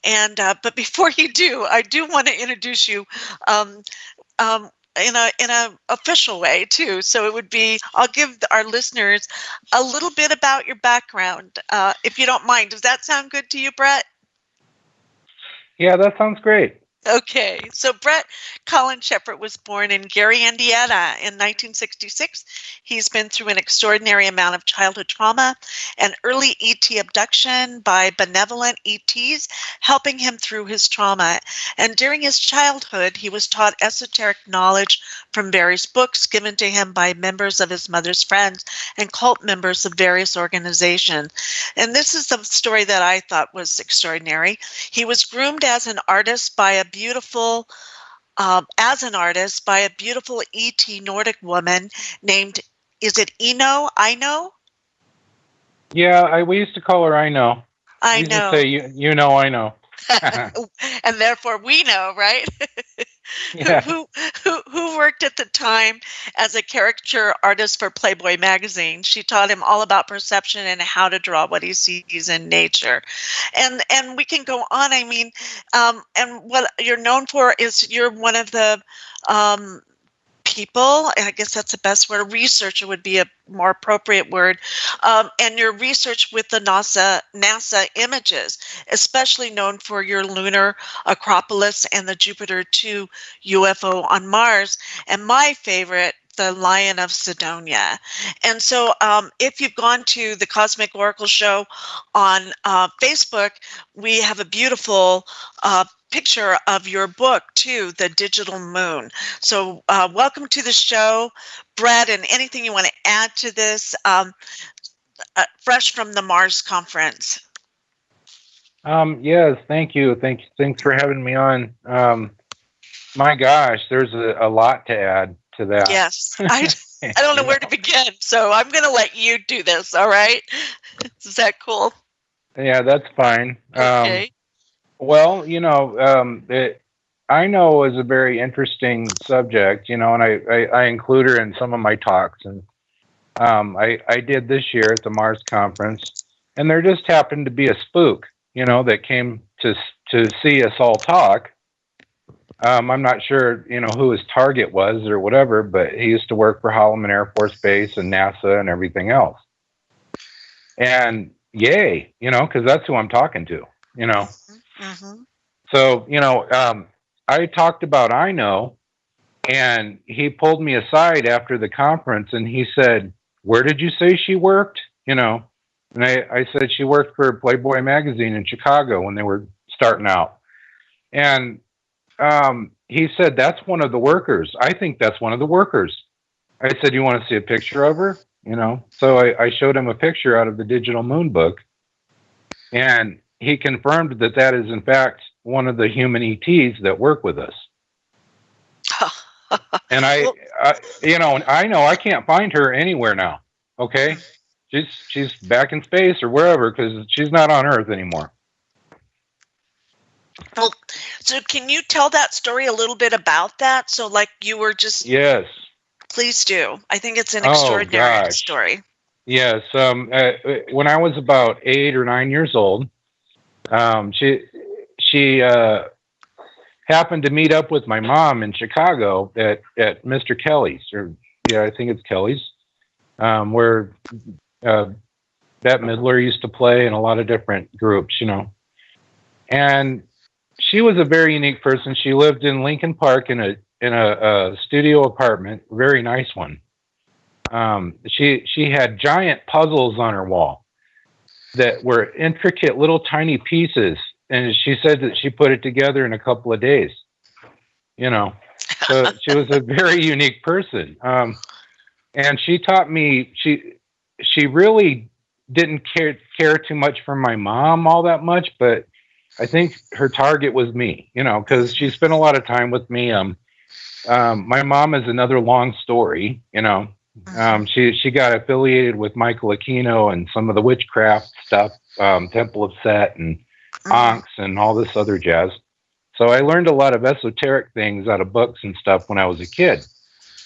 and but before you do, I do want to introduce you in a official way too. So it would be, I'll give our listeners a little bit about your background, if you don't mind. Does that sound good to you, Bret? Yeah, that sounds great. Okay, so Bret Colin Shepard was born in Gary, Indiana in 1966. He's been through an extraordinary amount of childhood trauma and early ET abduction by benevolent ETs, helping him through his trauma. And during his childhood, he was taught esoteric knowledge from various books given to him by members of his mother's friends and cult members of various organizations. And this is the story that I thought was extraordinary. He was groomed as an artist by a beautiful ET Nordic woman named, is it Ino? Yeah, we used to call her I know. I used know. To say, you know, I know. And therefore we know, right? Yeah. who worked at the time as a caricature artist for Playboy magazine. She taught him all about perception and how to draw what he sees in nature. And we can go on. I mean, and what you're known for is you're one of the people, I guess that's the best word, researcher would be a more appropriate word, and your research with the NASA images, especially known for your lunar Acropolis and the Jupiter 2 UFO on Mars, and my favorite, the Lion of Sidonia. And so if you've gone to the Cosmic Oracle Show on Facebook, we have a beautiful picture of your book too, The Digital Moon. So welcome to the show, Bret, and anything you want to add to this, fresh from the Mars conference. Yes, thank you. Thanks for having me on. My gosh, there's a lot to add to that. Yes, I don't know where to begin, so I'm going to let you do this, all right? Is that cool? Yeah, that's fine. Okay. Well, you know, I know is a very interesting subject, you know, and I include her in some of my talks. And I did this year at the Mars conference, and there just happened to be a spook, you know, that came to see us all talk. I'm not sure, you know, who his target was or whatever, but he used to work for Holloman Air Force Base and NASA and everything else. And yay, you know, because that's who I'm talking to, you know. Mm-hmm. So, you know, I talked about I know, and he pulled me aside after the conference and he said, "Where did you say she worked?" You know, and I said she worked for Playboy magazine in Chicago when they were starting out. And he said, "That's one of the workers. I think that's one of the workers." I said, "You want to see a picture of her?" You know, so I showed him a picture out of the Digital Moon book, and he confirmed that that is in fact one of the human ETs that work with us. And I know I can't find her anywhere now. Okay, she's back in space or wherever, because she's not on Earth anymore. Well, so can you tell that story a little bit about that? So, like, you were just yes. Please do. I think it's an extraordinary story. Yes. When I was about 8 or 9 years old, she happened to meet up with my mom in Chicago at Mr. Kelly's, or I think it's Kelly's, where Bette Midler used to play in a lot of different groups, you know. And she was a very unique person. She lived in Lincoln Park in a studio apartment, very nice one. She had giant puzzles on her wall that were intricate little tiny pieces, and she said that she put it together in a couple of days. You know, so she was a very unique person. And she taught me. She really didn't care too much for my mom all that much, but I think her target was me. You know, because she spent a lot of time with me. My mom is another long story. You know. She got affiliated with Michael Aquino and some of the witchcraft stuff, Temple of Set and Ankhs and all this other jazz. So I learned a lot of esoteric things out of books and stuff when I was a kid.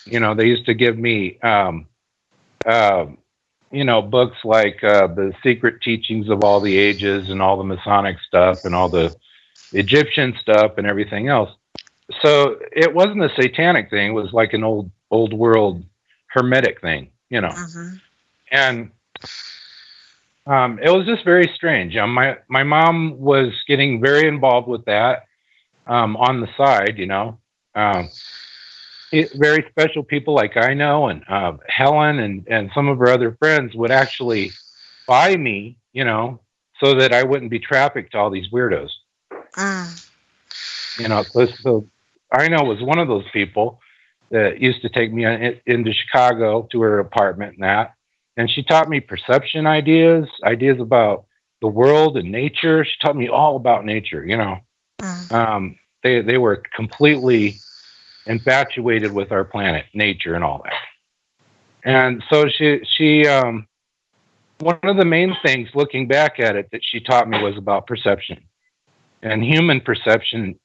You know, they used to give me, you know, books like The Secret Teachings of All the Ages and all the Masonic stuff and all the Egyptian stuff and everything else. So it wasn't a satanic thing. It was like an old world hermetic thing, you know. And It was just very strange. My mom was getting very involved with that on the side, very special people like I know and Helen and some of her other friends would actually buy me, so that I wouldn't be trafficked to all these weirdos. So I know was one of those people that used to take me into Chicago to her apartment and that. And she taught me perception ideas about the world and nature. She taught me all about nature, They were completely infatuated with our planet, nature, and all that. And so she one of the main things, looking back at it, that she taught me was about perception and human perception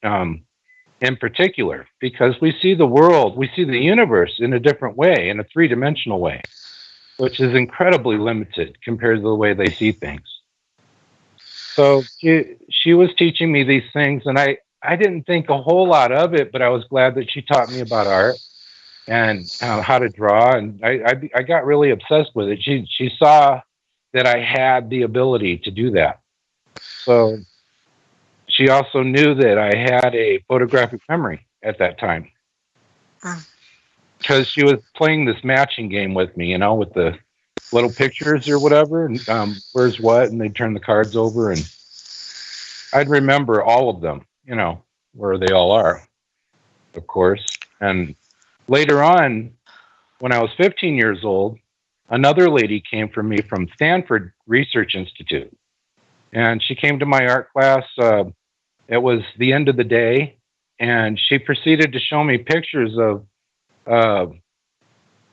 in particular, because we see the world, we see the universe in a different way, in a three-dimensional way, which is incredibly limited compared to the way they see things. So she was teaching me these things, and I didn't think a whole lot of it, but I was glad that she taught me about art and how to draw, and I got really obsessed with it. She saw that I had the ability to do that. So she also knew that I had a photographic memory at that time, because she was playing this matching game with me, with the little pictures or whatever, and where's what, and they'd turn the cards over, and I'd remember all of them, where they all are, of course. And later on, when I was 15 years old, another lady came for me from Stanford Research Institute, and she came to my art class. It was the end of the day, and she proceeded to show me pictures of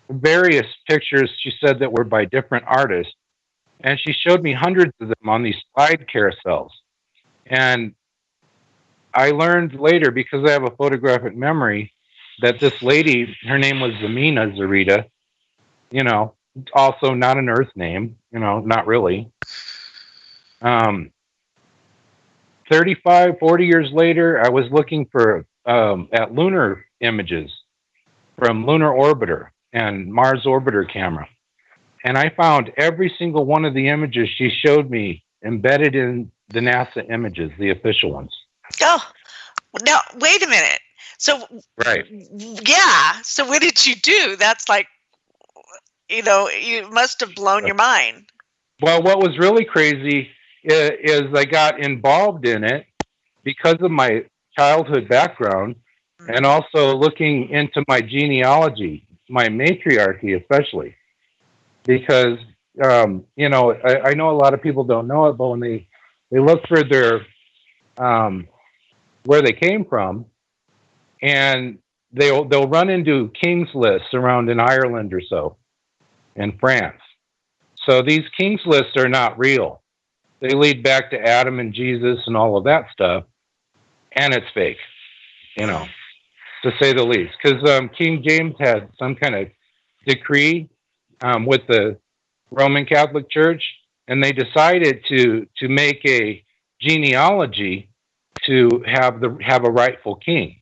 various pictures, she said, that were by different artists. And she showed me hundreds of them on these slide carousels. And I learned later, because I have a photographic memory, that this lady, her name was Zamina Zarita, also not an Earth name, not really. 35, 40 years later, I was looking for at lunar images from Lunar Orbiter and Mars Orbiter camera. And I found every single one of the images she showed me embedded in the NASA images, the official ones. Oh, now, wait a minute. So, right. Yeah. So what did you do? That's like, you must have blown your mind. Well, what was really crazy is I got involved in it because of my childhood background, and also looking into my genealogy, my matriarchy especially, because I know a lot of people don't know it, but when they look for their where they came from, and they'll run into king's lists around in Ireland or so, in France. So these king's lists are not real. They lead back to Adam and Jesus and all of that stuff, and it's fake, to say the least. Because King James had some kind of decree with the Roman Catholic Church, and they decided to make a genealogy to have a rightful king.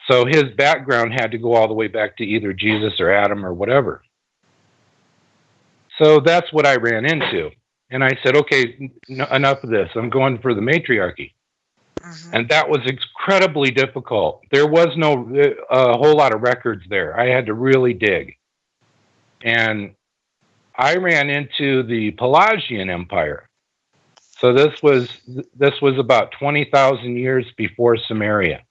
So his background had to go all the way back to either Jesus or Adam or whatever. So that's what I ran into. And I said, okay, enough of this. I'm going for the matriarchy. And that was incredibly difficult. There was a whole lot of records there. I had to really dig. And I ran into the Pelagian Empire. So this was about 20,000 years before Samaria.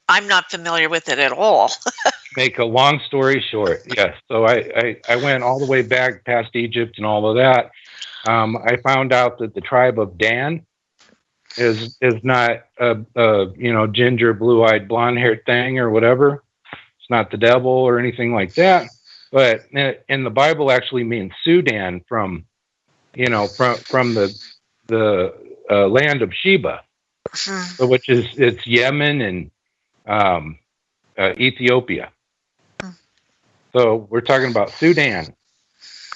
I'm not familiar with it at all. Make a long story short, yes. So I went all the way back past Egypt and all of that. I found out that the tribe of Dan is not a ginger, blue-eyed, blonde-haired thing or whatever. It's not the devil or anything like that. But in the Bible, actually means Sudan from the land of Sheba, which is it's Yemen and Ethiopia. So we're talking about Sudan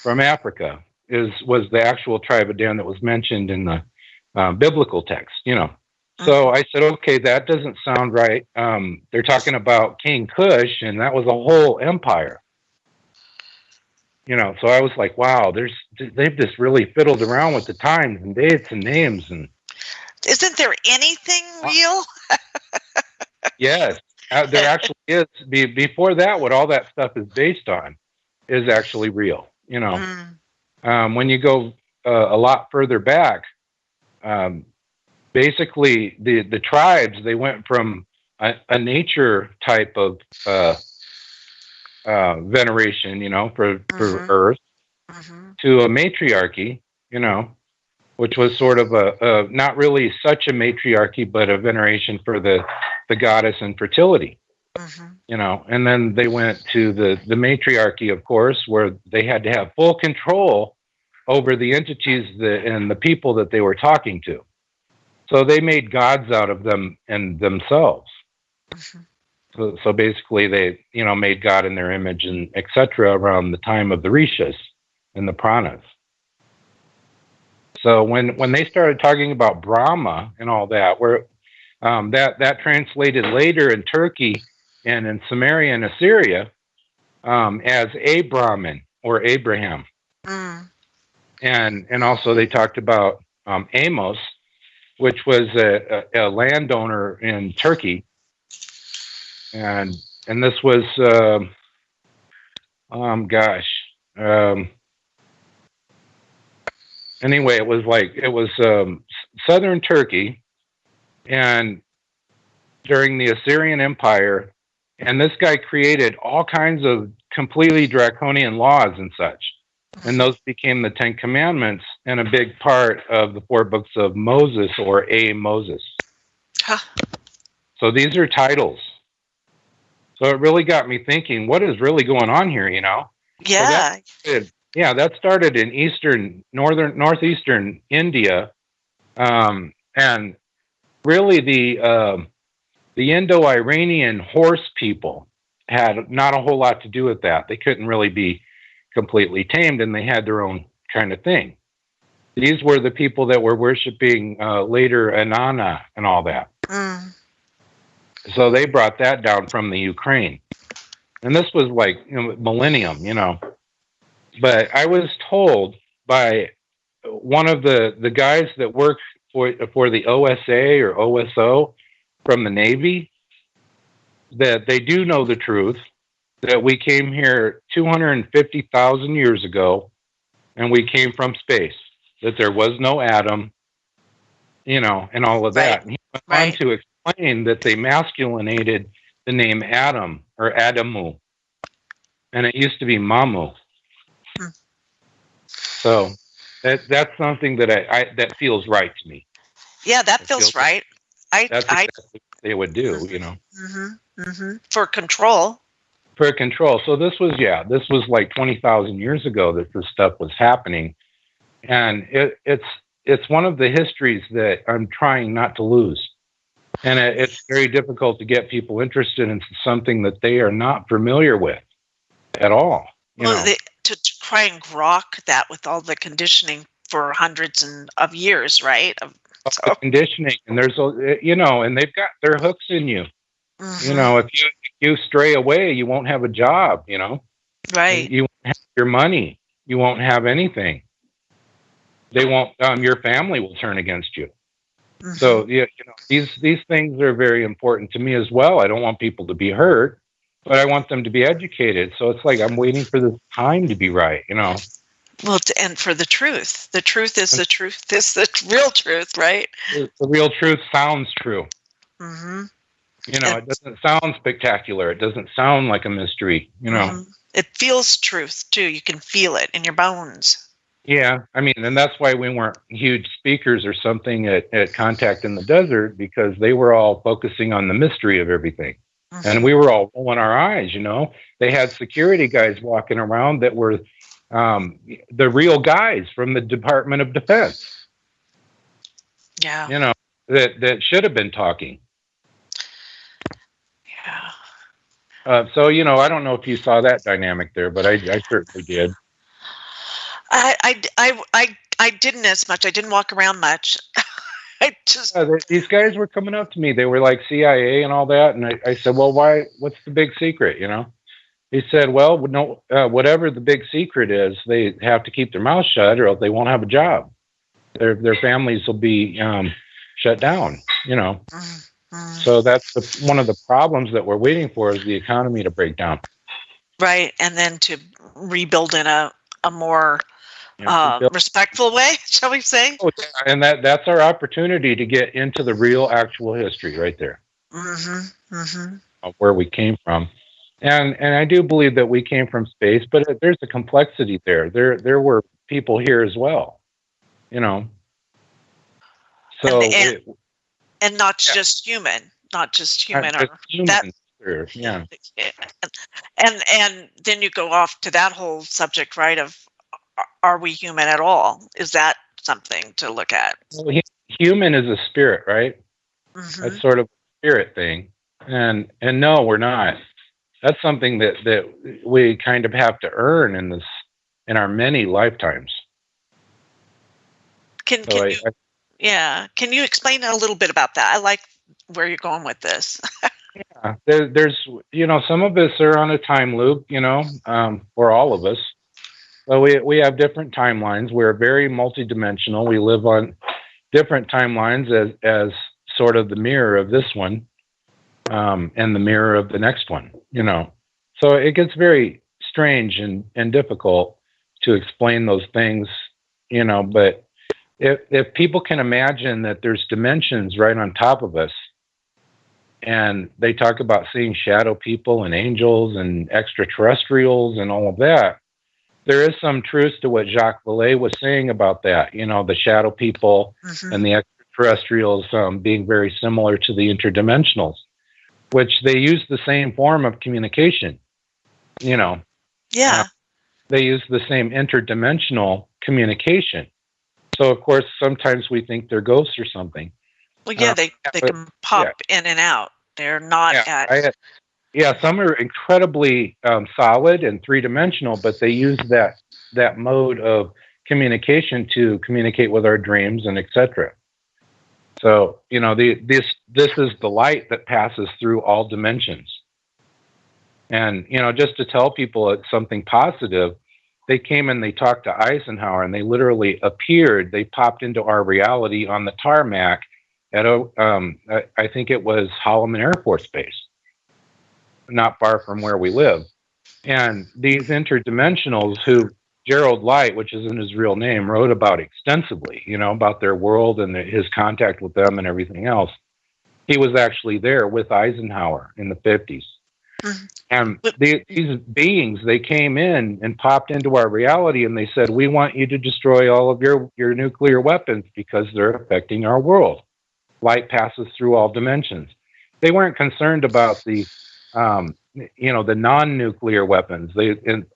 from Africa was the actual tribe of Dan that was mentioned in the biblical text, So I said, okay, that doesn't sound right. They're talking about King Cush, and that was a whole empire. So I was like, wow, they've just really fiddled around with the times and dates and names. And isn't there anything real? Yes, there actually is. Before that, what all that stuff is based on is actually real. When you go a lot further back, basically the tribes, they went from a nature type of veneration, for Earth, to a matriarchy, which was sort of a not really such a matriarchy, but a veneration for the goddess and fertility, and then they went to the matriarchy, of course, where they had to have full control over the entities and the people that they were talking to. So they made gods out of them and themselves. So basically they, made God in their image and etc. around the time of the Rishas and the Pranas. So when they started talking about Brahma and all that, where that translated later in Turkey and in Samaria and Assyria as a Brahmin or Abraham. And also they talked about Amos, which was a landowner in Turkey. And this was, anyway, it was southern Turkey, and during the Assyrian Empire, and this guy created all kinds of completely draconian laws and such. And those became the 10 Commandments and a big part of the 4 books of Moses, or A Moses. So these are titles. So it really got me thinking, what is really going on here, Yeah. So that started in northeastern India. And really the Indo-Iranian horse people had not a whole lot to do with that. They couldn't really be completely tamed, and they had their own kind of thing. These were the people that were worshiping later Inanna and all that. So they brought that down from the Ukraine. And this was like millennium, But I was told by one of the guys that worked for the OSA or OSO from the Navy that they do know the truth, that we came here 250,000 years ago, and we came from space, that there was no Adam, and all of that. And he went on to explain that they masculinated the name Adam or Adamu, and it used to be Mamu. So that's something that that feels right to me. Yeah, that feels right. That's exactly what they would do, For control. For control. So this was like 20,000 years ago that this stuff was happening. And it's one of the histories that I'm trying not to lose. And it's very difficult to get people interested in something that they are not familiar with at all. To try and grok that with all the conditioning for hundreds of years, right? Conditioning, and there's and they've got their hooks in you. If you stray away, you won't have a job. Right? You won't have your money. You won't have anything. They won't. Your family will turn against you. So these things are very important to me as well. I don't want people to be hurt, but I want them to be educated. So it's like I'm waiting for the time to be right. Well, and for the truth. The truth is the truth. Is the real truth, right? The real truth sounds true. It doesn't sound spectacular. It doesn't sound like a mystery, It feels truth, too. You can feel it in your bones. Yeah, and that's why we weren't huge speakers or something at Contact in the Desert, because they were all focusing on the mystery of everything. And we were all rolling our eyes, They had security guys walking around that were the real guys from the Department of Defense. Yeah. That should have been talking. Yeah. So, I don't know if you saw that dynamic there, but I certainly did. I didn't as much. I didn't walk around much. These guys were coming up to me. They were like CIA and all that. And I said, well, why? What's the big secret, he said, well, no, whatever the big secret is, they have to keep their mouth shut or else they won't have a job. Their families will be shut down, you know. So that's one of the problems that we're waiting for is the economy to break down. Right, and then to rebuild in a more respectful way, shall we say? Oh, yeah. And that's our opportunity to get into the real, actual history right there. Of where we came from. And I do believe that we came from space, but there's a complexity there. There were people here as well, you know. So and not just human, not just human. Yeah. And then you go off to that whole subject, right? Of are we human at all? Is that something to look at? Well, human is a spirit, right? That's sort of a spirit thing. And no, we're not. That's something that we kind of have to earn in our many lifetimes. Can you explain a little bit about that? I like where you're going with this. Yeah, there's some of us are on a time loop, or all of us. Well, we have different timelines. We're very multidimensional. We live on different timelines as sort of the mirror of this one, and the mirror of the next one, So it gets very strange and difficult to explain those things, but if people can imagine that there's dimensions right on top of us, and they talk about seeing shadow people and angels and extraterrestrials and all of that, there is some truth to what Jacques Vallée was saying about that, the shadow people and the extraterrestrials being very similar to the interdimensionals, which they use the same form of communication, Yeah. They use the same interdimensional communication. So, of course, sometimes we think they're ghosts or something. Well, yeah, they can pop in and out. They're not some are incredibly solid and three-dimensional, but they use that mode of communication to communicate with our dreams and etc. So, this is the light that passes through all dimensions. And, just to tell people it's something positive, they came and they talked to Eisenhower and they literally appeared. They popped into our reality on the tarmac at I think it was Holloman Air Force Base, not far from where we live. And these interdimensionals who Gerald Light, which isn't his real name, wrote about extensively, about their world and his contact with them and everything else. He was actually there with Eisenhower in the 50s. And these beings, they came in and popped into our reality and they said, we want you to destroy all of your nuclear weapons because they're affecting our world. Light passes through all dimensions. They weren't concerned about the the non-nuclear weapons,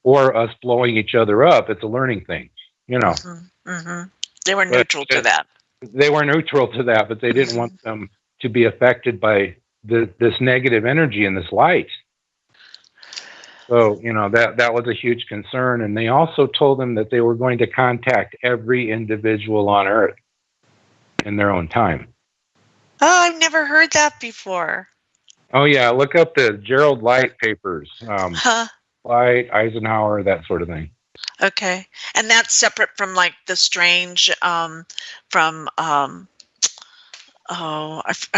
or us blowing each other up. It's a learning thing, They were neutral to that. They were neutral to that, but they didn't want them to be affected by this negative energy and this light. So, that was a huge concern. And they also told them that they were going to contact every individual on Earth in their own time. Oh, I've never heard that before. Oh, yeah. Look up the Gerald Light papers. Light, Eisenhower, that sort of thing. Okay. And that's separate from like the Strange I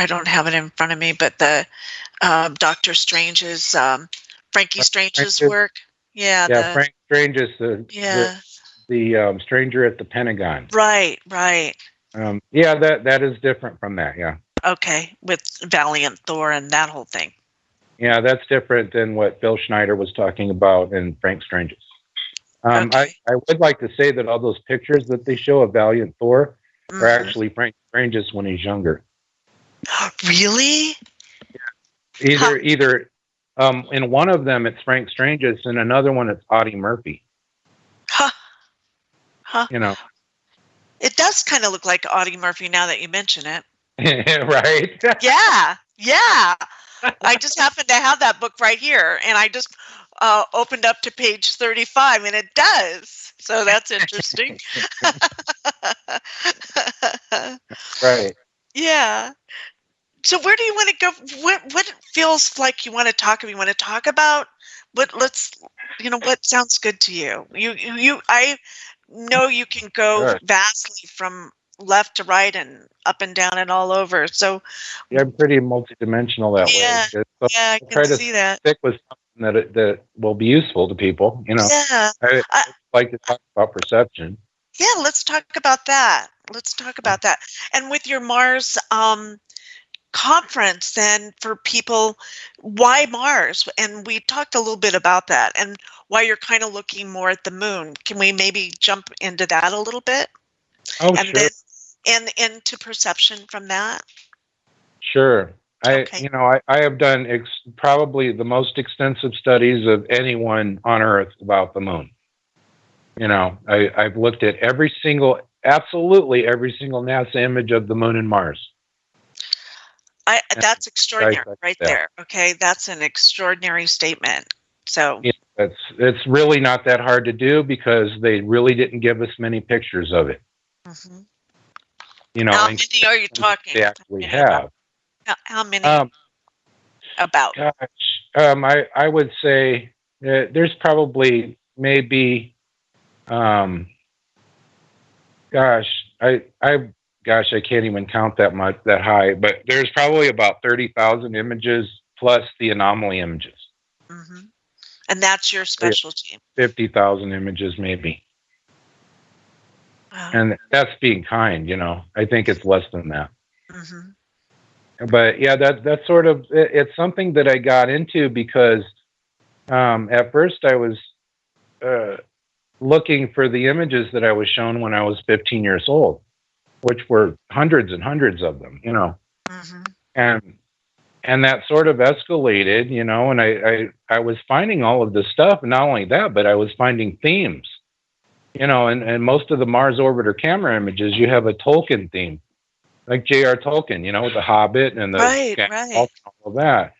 don't have it in front of me, but the Dr. Strange's, Frankie Strange's work. Yeah. Frank Strange is the stranger at the Pentagon. Right. That is different from that. Yeah. Okay, with Valiant Thor and that whole thing. Yeah, that's different than what Phil Schneider was talking about in Frank Strange's. I would like to say that all those pictures that they show of Valiant Thor are actually Frank Strange's when he's younger. Really? Yeah. Either in one of them it's Frank Strange's, and another one it's Audie Murphy. It does kind of look like Audie Murphy now that you mention it. Right? Yeah. I just happen to have that book right here, and I just opened up to page 35, and it does. So that's interesting. Right. Yeah. So where do you want to go? What feels like you want to talk about? You want to talk about What sounds good to you? I know you can go vastly from left to right and up and down and all over. So yeah, I'm pretty multidimensional that way. So I can see that. Stick with something that will be useful to people. Yeah. I like to talk about perception. Yeah, let's talk about that. And with your Mars conference, then, for people, why Mars? And we talked a little bit about that and why you're kind of looking more at the moon. Can we maybe jump into that a little bit? Oh, sure. And into perception from that? Sure. I have done probably the most extensive studies of anyone on Earth about the moon. I've looked at absolutely every single NASA image of the moon and Mars. That's extraordinary right there. Okay, that's an extraordinary statement. So it's really not that hard to do because they really didn't give us many pictures of it. Mm-hmm. How many are you talking? They actually have. How many? About? Gosh, I would say there's probably maybe. I can't even count that high, but there's probably about 30,000 images plus the anomaly images. Mm-hmm. And that's your specialty. 50,000 images, maybe. Wow. And that's being kind, I think it's less than that. Mm-hmm. But yeah, that's sort of, it's something that I got into because at first I was looking for the images that I was shown when I was 15 years old, which were hundreds and hundreds of them, Mm-hmm. And that sort of escalated, and I was finding all of this stuff. And not only that, but I was finding themes, and most of the Mars orbiter camera images, you have a Tolkien theme, like J.R. Tolkien, with the Hobbit and the all of that.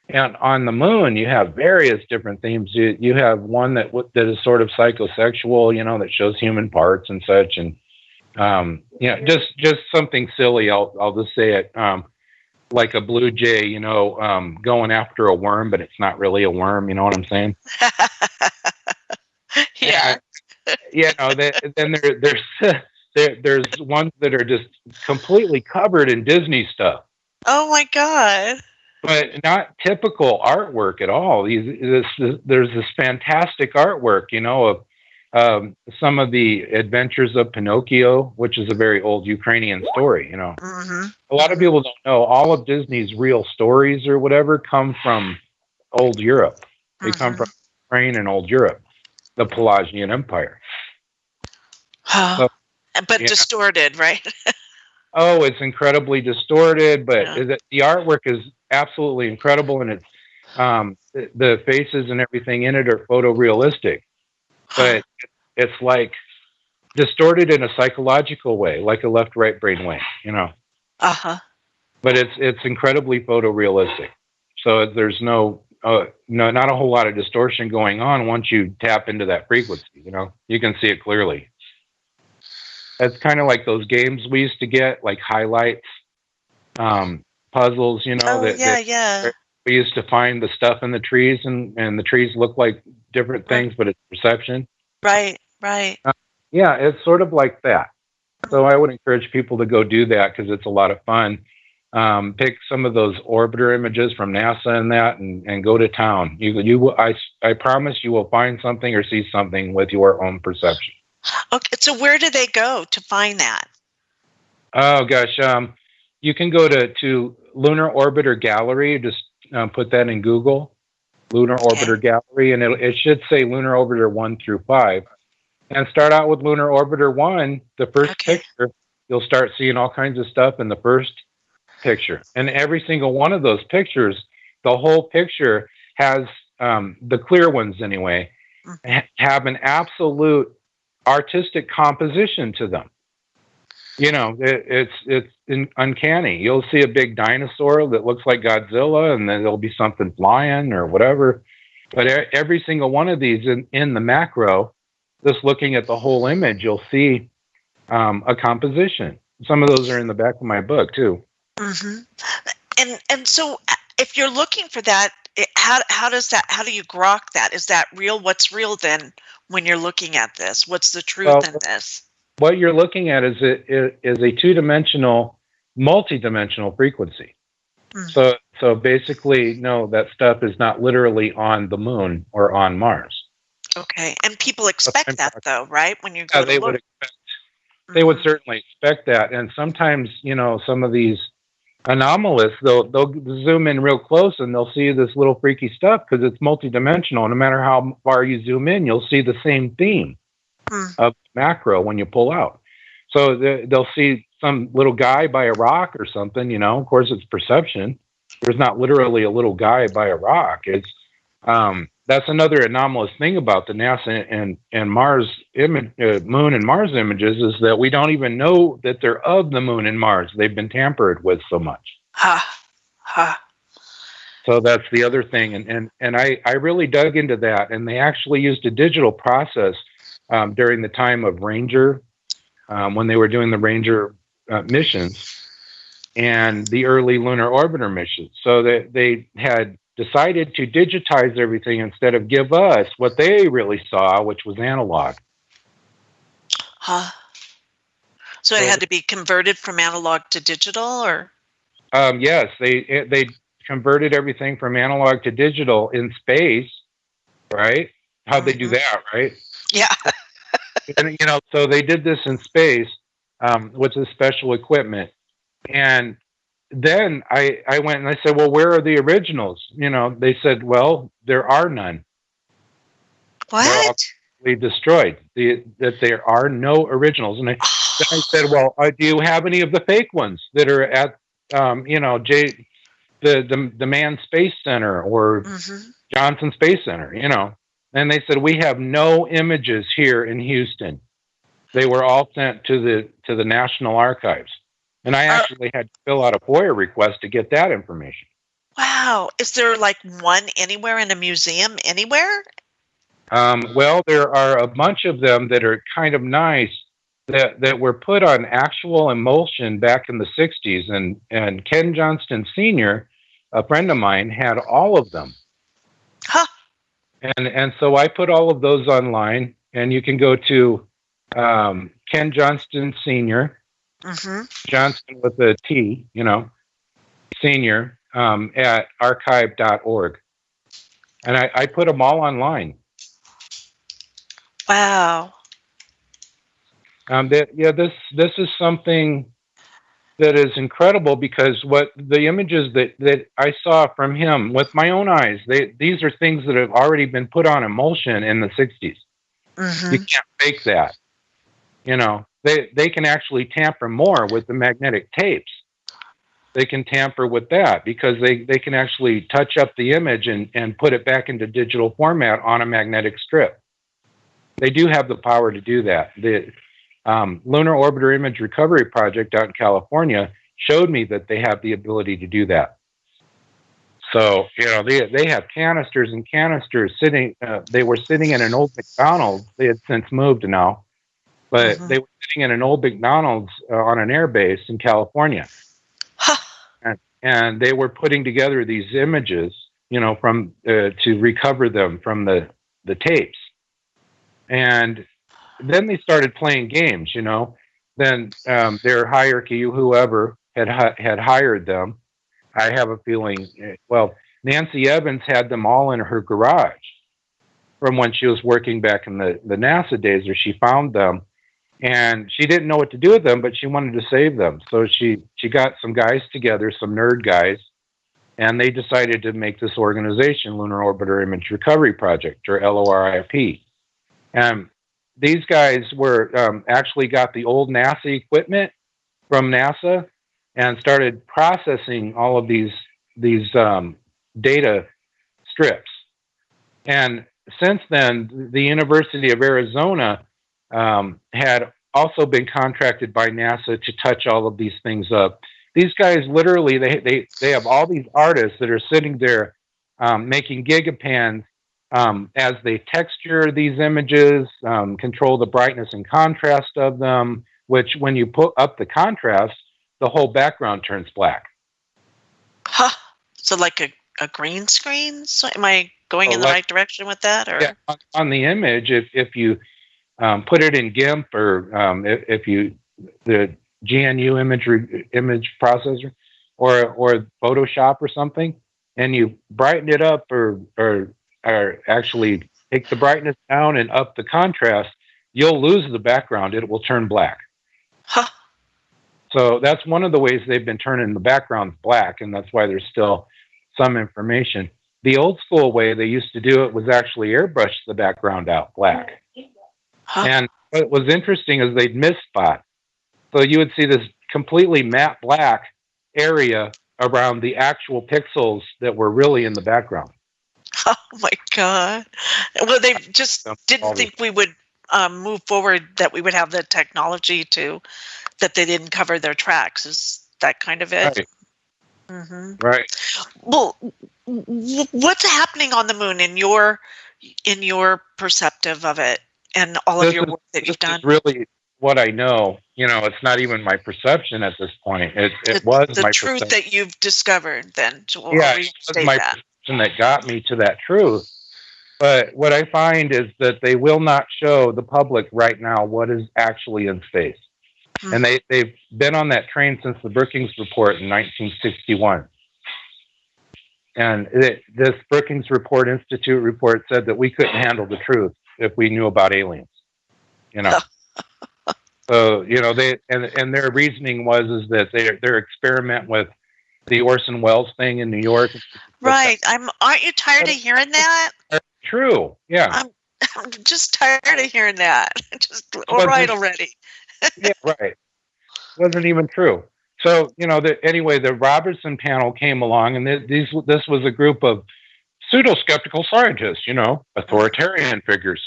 And on the moon, you have various different themes. You have one that is sort of psychosexual, that shows human parts and such. And, just something silly. I'll just say it, like a blue jay, going after a worm, but it's not really a worm. You know what I'm saying? Yeah. Then there's ones that are just completely covered in Disney stuff. Oh my God. But not typical artwork at all. There's this fantastic artwork, of some of the adventures of Pinocchio, which is a very old Ukrainian story, Mm-hmm. A lot of people don't know all of Disney's real stories or whatever come from old Europe. They come from Ukraine and old Europe, the Pelagian Empire. But distorted, right? Oh, it's incredibly distorted, but the artwork is absolutely incredible, and it's the faces and everything in it are photorealistic, but it's like distorted in a psychological way, like a left-right brain way, But it's incredibly photorealistic, so there's not a whole lot of distortion going on once you tap into that frequency. You can see it clearly. It's kind of like those games we used to get, like highlights, puzzles, we used to find the stuff in the trees, and the trees look like different things, but it's perception. Right. It's sort of like that. So I would encourage people to go do that because it's a lot of fun. Pick some of those orbiter images from NASA and that, and go to town. I promise you will find something or see something with your own perception. Okay, so where do they go to find that? Oh gosh, you can go to Lunar Orbiter Gallery. Just put that in Google, Lunar Orbiter Gallery, and it should say Lunar Orbiter 1 through 5. And start out with Lunar Orbiter 1, the first picture. You'll start seeing all kinds of stuff in the first picture, and every single one of those pictures, the whole picture has the clear ones anyway, have an absolute artistic composition to them. It's uncanny. You'll see a big dinosaur that looks like Godzilla, and then there'll be something flying or whatever. But every single one of these in the macro, just looking at the whole image, you'll see a composition. Some of those are in the back of my book too. Mm-hmm. And so if you're looking for that, how do you grok that? Is that real? What's real then when you're looking at this? What's the truth in this? What you're looking at is a two-dimensional, multi-dimensional frequency. So basically, no, that stuff is not literally on the moon or on Mars. Okay, and people expect that, though, right? When you go to look. They would certainly expect that, and sometimes, some of these anomalists, they'll zoom in real close and they'll see this little freaky stuff because it's multidimensional. No matter how far you zoom in, you'll see the same theme of macro when you pull out. So they'll see some little guy by a rock or something. Of course, it's perception. There's not literally a little guy by a rock. It's that's another anomalous thing about the NASA and Mars Moon and Mars images is that we don't even know that they're of the Moon and Mars. They've been tampered with so much. So that's the other thing, and I really dug into that, and they actually used a digital process during the time of Ranger, when they were doing the Ranger missions and the early lunar orbiter missions. So that they had decided to digitize everything instead of give us what they really saw, which was analog. So it had to be converted from analog to digital, or? Yes, they converted everything from analog to digital in space, right? How'd they do that, right? Yeah. And, so they did this in space with this special equipment. And then I went and I said, well, where are the originals? They said, well, there are none. What? They're all destroyed. That there are no originals. And I said, well, do you have any of the fake ones that are at, the Manned Space Center or Johnson Space Center, And they said, we have no images here in Houston. They were all sent to the National Archives. And I actually had to fill out a FOIA request to get that information. Wow. Is there like one anywhere in a museum anywhere? Well, there are a bunch of them that are kind of nice that were put on actual emulsion back in the 60s. And Ken Johnston Sr., a friend of mine, had all of them. And so I put all of those online, and you can go to Ken Johnston Sr., Johnston with a T, Senior, at archive.org. And I put them all online. Wow. This is something that is incredible because what the images that I saw from him with my own eyes, these are things that have already been put on emulsion in the 60s. You can't fake that. They can actually tamper more with the magnetic tapes. They can tamper with that because they can actually touch up the image and put it back into digital format on a magnetic strip. They do have the power to do that. The Lunar Orbiter Image Recovery Project out in California showed me that they have the ability to do that. So, they have canisters and canisters sitting. They were sitting in an old McDonald's. They had since moved now. But they were sitting in an old McDonald's on an air base in California. And they were putting together these images, from to recover them from the tapes. And then they started playing games, Then their hierarchy, whoever had hired them, I have a feeling, Nancy Evans had them all in her garage from when she was working back in the NASA days, or she found them. And she didn't know what to do with them, but she wanted to save them. So she got some guys together, some nerd guys, and they decided to make this organization, Lunar Orbiter Image Recovery Project, or LORIP. And these guys were actually got the old NASA equipment from NASA and started processing all of these data strips. And since then, the University of Arizona had also been contracted by NASA to touch all of these things up. These guys literally, they have all these artists that are sitting there making gigapans as they texture these images, control the brightness and contrast of them, which when you put up the contrast, the whole background turns black. So like a a green screen? So am I going in the right direction with that? Or yeah, on the image, if you put it in GIMP or if you the GNU image processor or Photoshop or something, and you brighten it up or actually take the brightness down and up the contrast, you'll lose the background. It will turn black. Huh. So that's one of the ways they've been turning the background black, and that's why there's still some information. The old school way they used to do it was actually airbrush the background out black. Huh. And what was interesting is they'd miss spot. So you would see this completely matte black area around the actual pixels that were really in the background. Oh my God. Well, they just didn't think we would move forward, that we would have the technology that they didn't cover their tracks. Is that kind of it? Right. Mm-hmm. Right. Well, what's happening on the moon in your perceptive of it and all of your work that you've done? Is really what I know. It's not even my perception at this point. It was the my truth perception that you've discovered. Then, yeah, it was my perception that got me to that truth. But what I find is that they will not show the public right now what is actually in space. Mm-hmm. And they've been on that train since the Brookings Report in 1961. And this Brookings Report Institute report said that we couldn't handle the truth if we knew about aliens. So, they and their reasoning was that their experiment with the Orson Welles thing in New York. Right. Aren't you tired of hearing that? True. Yeah. I'm just tired of hearing that. All right already. Yeah, right. Wasn't even true. So, anyway, the Robertson panel came along, and this was a group of pseudo-skeptical scientists, authoritarian figures.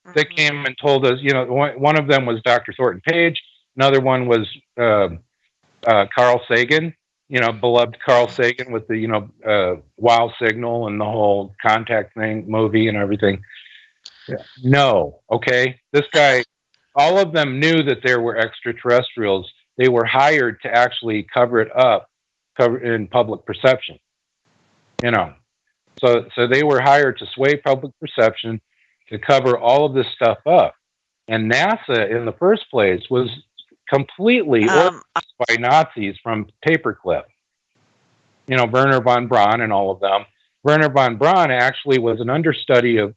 Mm-hmm. They came and told us, one of them was Dr. Thornton Page. Another one was Carl Sagan, beloved Carl Sagan with the, Wow Signal and the whole Contact thing, movie and everything. Yeah. No. Okay. This guy, all of them knew that there were extraterrestrials. They were hired to actually cover in public perception, So they were hired to sway public perception, to cover all of this stuff up. And NASA, in the first place, was completely organized by Nazis from Paperclip. Werner von Braun and all of them. Werner von Braun actually was an understudy of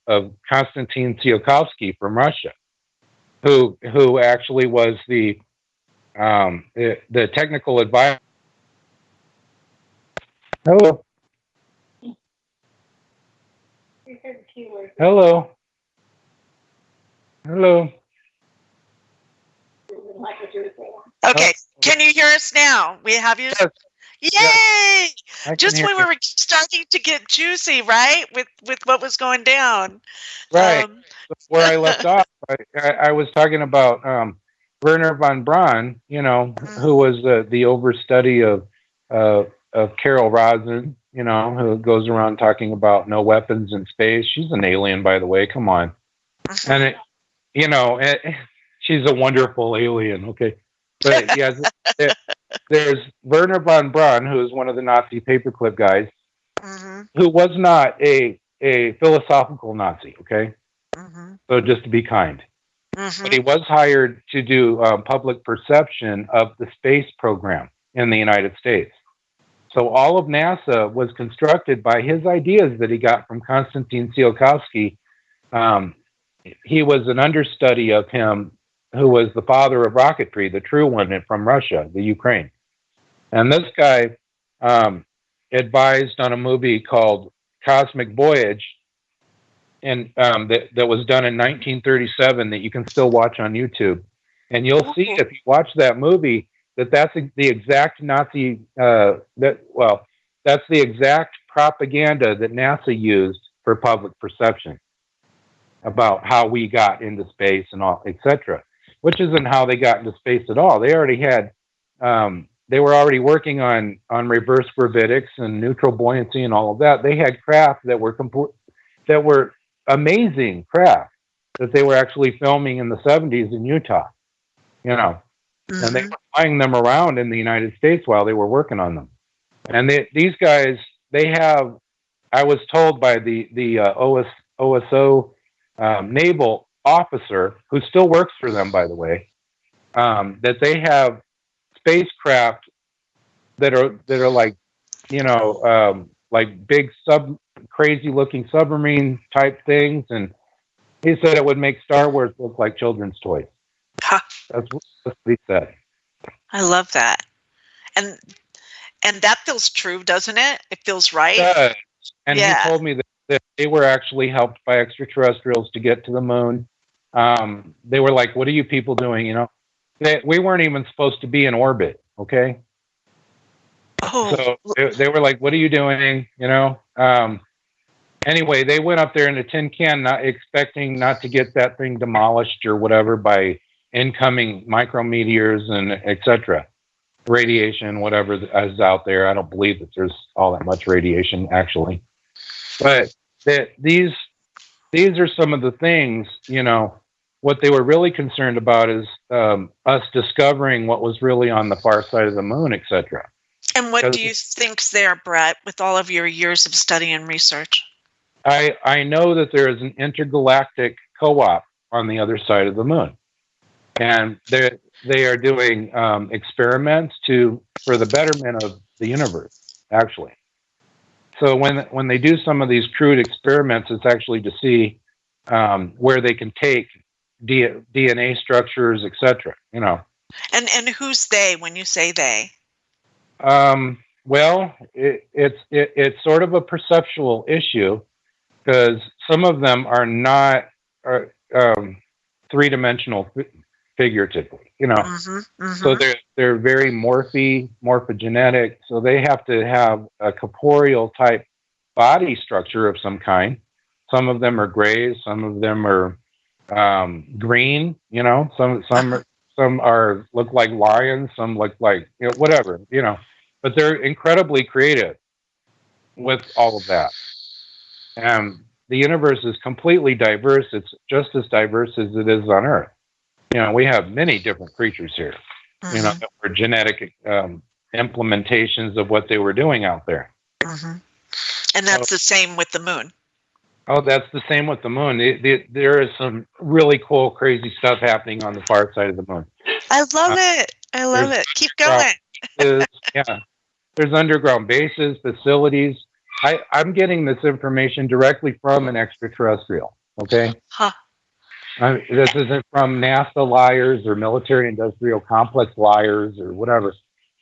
Konstantin Tsiolkovsky from Russia, who actually was the technical advisor. Hello. Hello. Hello. Okay. Can you hear us now? We have you. Yes. Yay! Just when we were starting to get juicy, right? With what was going down. Right. Where I left off, I was talking about Werner von Braun, who was the overstudy of Carol Rosin, who goes around talking about no weapons in space. She's an alien, by the way. Come on. And she's a wonderful alien. Okay. But yeah, there's Werner von Braun, who is one of the Nazi paperclip guys, who was not a philosophical Nazi. Okay. So just to be kind. But he was hired to do public perception of the space program in the United States. So all of NASA was constructed by his ideas that he got from Konstantin Tsiolkovsky. He was an understudy of him, who was the father of rocketry, the true one from Russia, the Ukraine. And this guy advised on a movie called Cosmic Voyage, and that was done in 1937 that you can still watch on YouTube. And you'll see, if you watch that movie, that's the exact Nazi, that's the exact propaganda that NASA used for public perception about how we got into space and all, etc. Which isn't how they got into space at all. They already had, they were already working on reverse gravitics and neutral buoyancy and all of that. They had craft that were amazing craft that they were actually filming in the 70s in Utah, and they were flying them around in the United States while they were working on them. And these guys, they have I was told by the OSO naval officer, who still works for them, by the way, that they have spacecraft that are like, like big crazy looking submarine type things, and he said it would make Star Wars look like children's toys. Huh. That's what he said. I love that, and that feels true, doesn't it? It feels right. And he told me that they were actually helped by extraterrestrials to get to the moon. They were like, "What are you people doing?" We weren't even supposed to be in orbit. Okay. Oh. So they were like, "What are you doing?" Anyway, they went up there in a tin can, not expecting not to get that thing demolished or whatever by incoming micrometeors and etc. Radiation, whatever is out there. I don't believe that there's all that much radiation, actually. But these are some of the things, what they were really concerned about is us discovering what was really on the far side of the moon, etc. And what do you think's there, Bret, with all of your years of study and research? I know that there is an intergalactic co-op on the other side of the moon. And they are doing experiments for the betterment of the universe, actually. So when they do some of these crude experiments, it's actually to see where they can take DNA structures, etc. And who's they when you say they? Well, it's sort of a perceptual issue, because some of them are not three-dimensional figuratively, So they're very morphogenetic. So they have to have a corporeal type body structure of some kind. Some of them are gray, some of them are green. Some are look like lions, some look like whatever. But they're incredibly creative with all of that. And the universe is completely diverse. It's just as diverse as it is on Earth. We have many different creatures here, that were genetic implementations of what they were doing out there. Mm-hmm. And that's the same with the moon. Oh, that's the same with the moon. There is some really cool, crazy stuff happening on the far side of the moon. I love it. I love it. Keep going. There's underground bases, facilities. I'm getting this information directly from an extraterrestrial, okay? Huh. This isn't from NASA liars or military-industrial complex liars or whatever.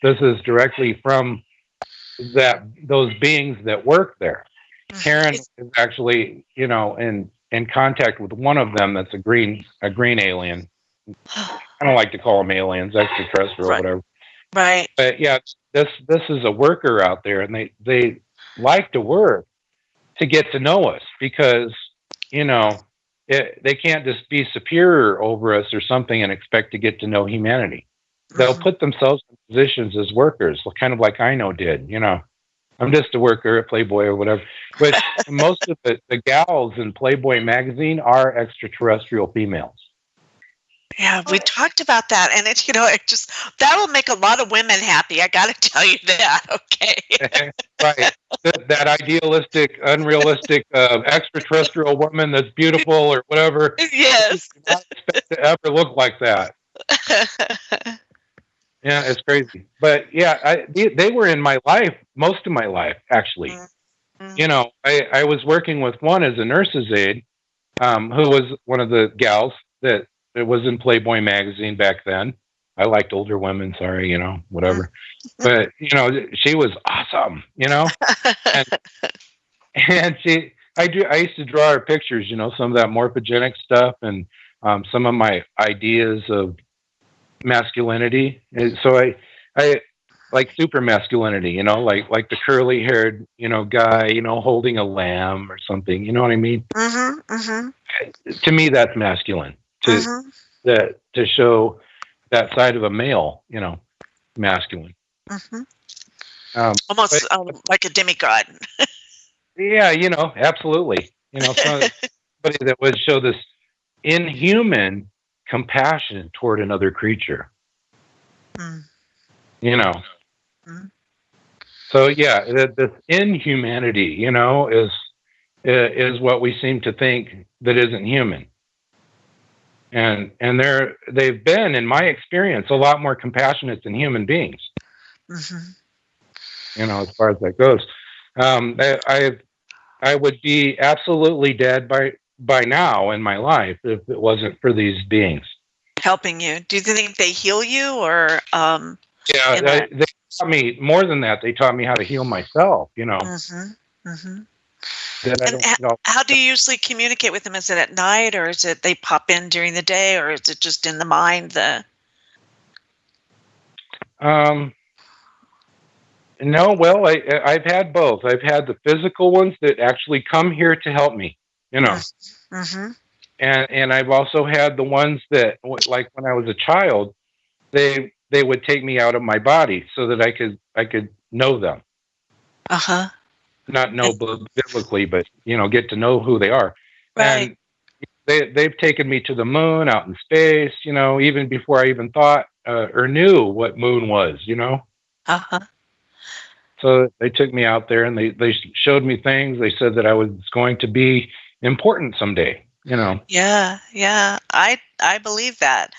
This is directly from those beings that work there. Karen is actually, in contact with one of them that's a green alien. I don't like to call them aliens, extraterrestrial, right. Whatever. Right. But yeah, this is a worker out there, and they like to work to get to know us because, they can't just be superior over us or something and expect to get to know humanity. They'll put themselves in positions as workers, kind of like I did, I'm just a worker at Playboy or whatever. But most of the gals in Playboy magazine are extraterrestrial females. Yeah, we talked about that, and it that will make a lot of women happy. I got to tell you that. Okay. Right. That idealistic, unrealistic extraterrestrial woman that's beautiful or whatever. Yes. You don't expect to ever look like that. Yeah, it's crazy. But yeah, they were in my life, most of my life, actually. Mm-hmm. I was working with one as a nurse's aide, who was one of the gals that was in Playboy magazine back then. I liked older women, sorry, whatever. But, she was awesome, and I used to draw her pictures, some of that morphogenic stuff and some of my ideas of masculinity. And so I like super masculinity, like the curly haired, guy, holding a lamb or something, you know what I mean? Mm-hmm, mm-hmm. To me, that's masculine to show that side of a male, masculine. Mm-hmm. Almost like a demigod. Yeah, absolutely. Somebody that would show this inhuman compassion toward another creature. Mm. So yeah, this inhumanity, you know, is what we seem to think that isn't human. And they've been, in my experience, a lot more compassionate than human beings. You know, as far as that goes. I would be absolutely dead by now in my life if it wasn't for these beings helping you. Do you think they heal you, or yeah, they taught me more than that. They taught me how to heal myself, you know. How do you usually communicate with them? Is it at night, or is it they pop in during the day, or is it just in the mind? No, well, I've had both. I've had the physical ones that actually come here to help me, you know. And I've also had the ones that, like when I was a child, they would take me out of my body so that I could know them. Not know biblically, but you know, get to know who they are. Right. And they've taken me to the moon, out in space, you know, even before I even thought or knew what moon was, you know. So they took me out there and they showed me things. They said that I was going to be important someday, you know. Yeah, I believe that.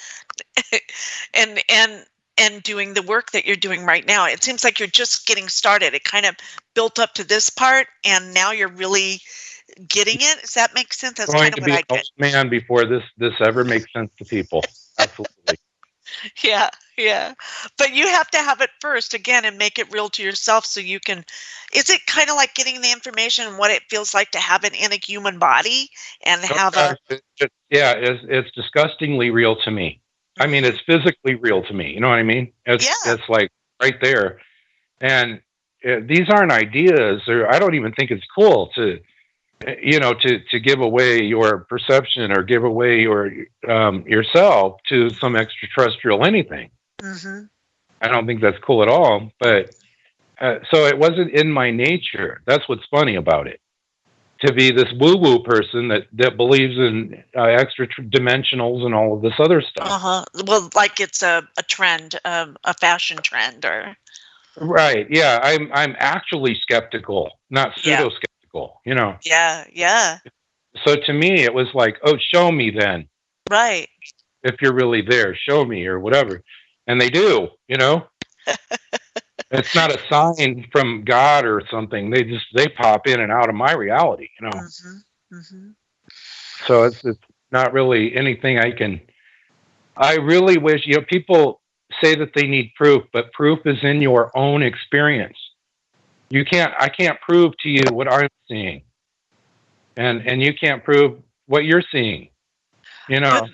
and doing the work that you're doing right now, it seems like you're just getting started. It kind of built up to this part, and now you're really getting it. Does that make sense? That's going kind of what I get. Going to be an old man before this ever makes sense to people. Absolutely. Yeah. But you have to have it first, again, and make it real to yourself so you can. Is it kind of like getting the information and what it feels like to have it in a human body and have Yeah, it's disgustingly real to me. I mean, it's physically real to me. You know what I mean? It's like right there. And these aren't ideas, or I don't even think it's cool to, you know, to give away your perception or give away your yourself to some extraterrestrial anything. I don't think that's cool at all. But so it wasn't in my nature. That's what's funny about it. To be this woo-woo person that believes in extra dimensionals and all of this other stuff. Well, like it's a trend, a fashion trend, or. Right. Yeah. I'm actually skeptical, not pseudo-skeptical, you know. Yeah. So to me, it was like, oh, show me then. Right. If you're really there, show me or whatever. And they do, you know. It's not a sign from God or something. They pop in and out of my reality, you know. So it's not really anything I really wish, you know, people say that they need proof, but proof is in your own experience. I can't prove to you what I'm seeing. And you can't prove what you're seeing, you know.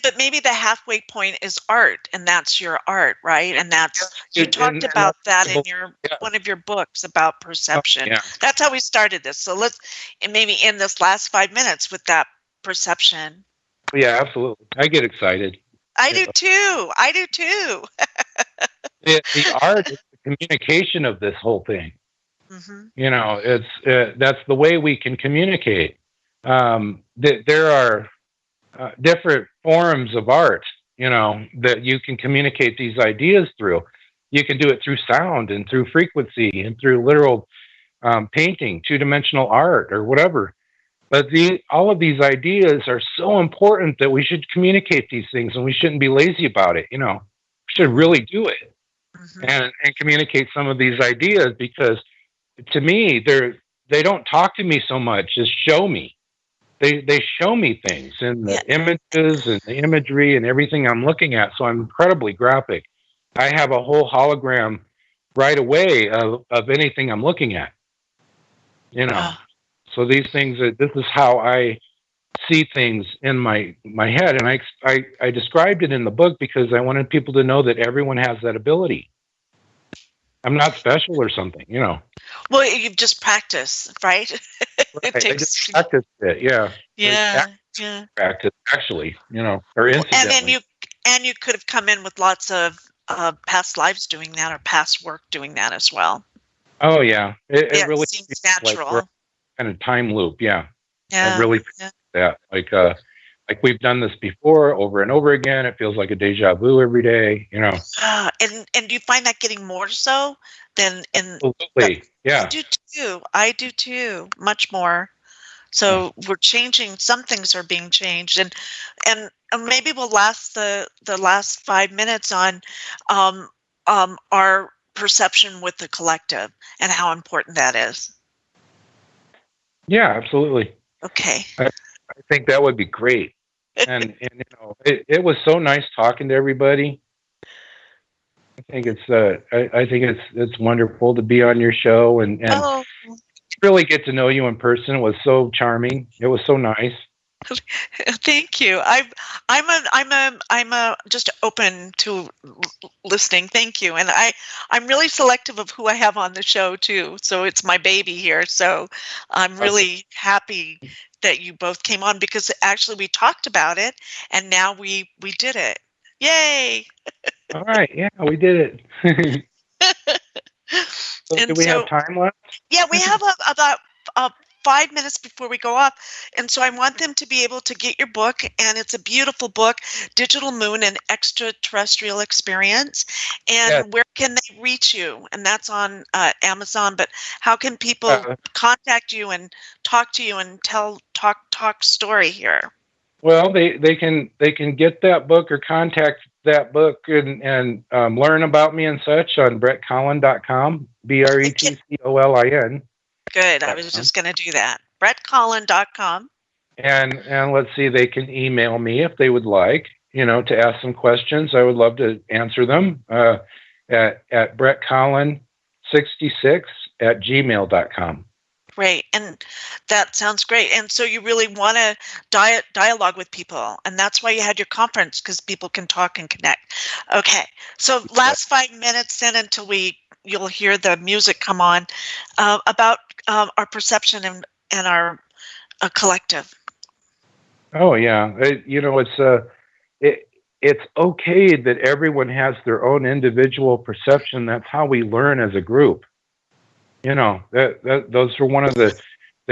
But maybe the halfway point is art, and that's your art, right? And that's you talked about that in one of your books about perception. That's how we started this. So let's maybe end this last 5 minutes with that perception. Yeah, absolutely. I get excited. I do too. The art is the communication of this whole thing. You know, it's that's the way we can communicate. There are different forms of art, you know, that you can communicate these ideas through. You can do it through sound and through frequency and through literal painting, two-dimensional art or whatever. But all of these ideas are so important that we should communicate these things, and we shouldn't be lazy about it. You know, we should really do it and communicate some of these ideas, because to me, they don't talk to me so much as show me. They show me things in the images and the imagery and everything I'm looking at. So I'm incredibly graphic. I have a whole hologram right away of anything I'm looking at. You know, so these things, this is how I see things in my head. And I described it in the book because I wanted people to know that everyone has that ability. I'm not special or something, you know. Well, you just practice, right? I just practiced it, yeah. Practice, actually, you know, or incidentally. And you could have come in with lots of past lives doing that, or past work doing that as well. Oh yeah, it really seems natural. Like we're kind of time loop, yeah. I really feel that, like we've done this before, over and over again. It feels like a deja vu every day, you know. And do you find that getting more so than in. Absolutely. Yeah. I do too. Much more. So we're changing. Some things are being changed, and maybe we'll last the last 5 minutes on our perception with the collective and how important that is. Yeah, absolutely. Okay. I think that would be great. And you know, it was so nice talking to everybody. I think it's wonderful to be on your show and really get to know you in person. It was so charming. It was so nice. Thank you. I'm just open to listening. Thank you. And I'm really selective of who I have on the show too. So it's my baby here. So I'm really happy that you both came on, because actually we talked about it and now we did it. Yay. All right. Yeah, we did it. So do we have time left? Yeah, we have about 5 minutes before we go off. And so I want them to be able to get your book, and it's a beautiful book, Digital Moon, an Extraterrestrial Experience. And where can they reach you? And that's on Amazon, but how can people contact you and talk to you and talk story here? Well, they can get that book or contact that book and learn about me and such on BretColin.com, BretColin. Good. I was just going to do that. BretColin.com. And let's see, they can email me if they would like, to ask some questions. I would love to answer them at BretColin66@gmail.com. Great. And that sounds great. And so you really want to dialogue with people. And that's why you had your conference, because people can talk and connect. Okay. So last 5 minutes then until you'll hear the music come on, about our perception and our collective. Oh, yeah. It's okay that everyone has their own individual perception. That's how we learn as a group. Those are one of the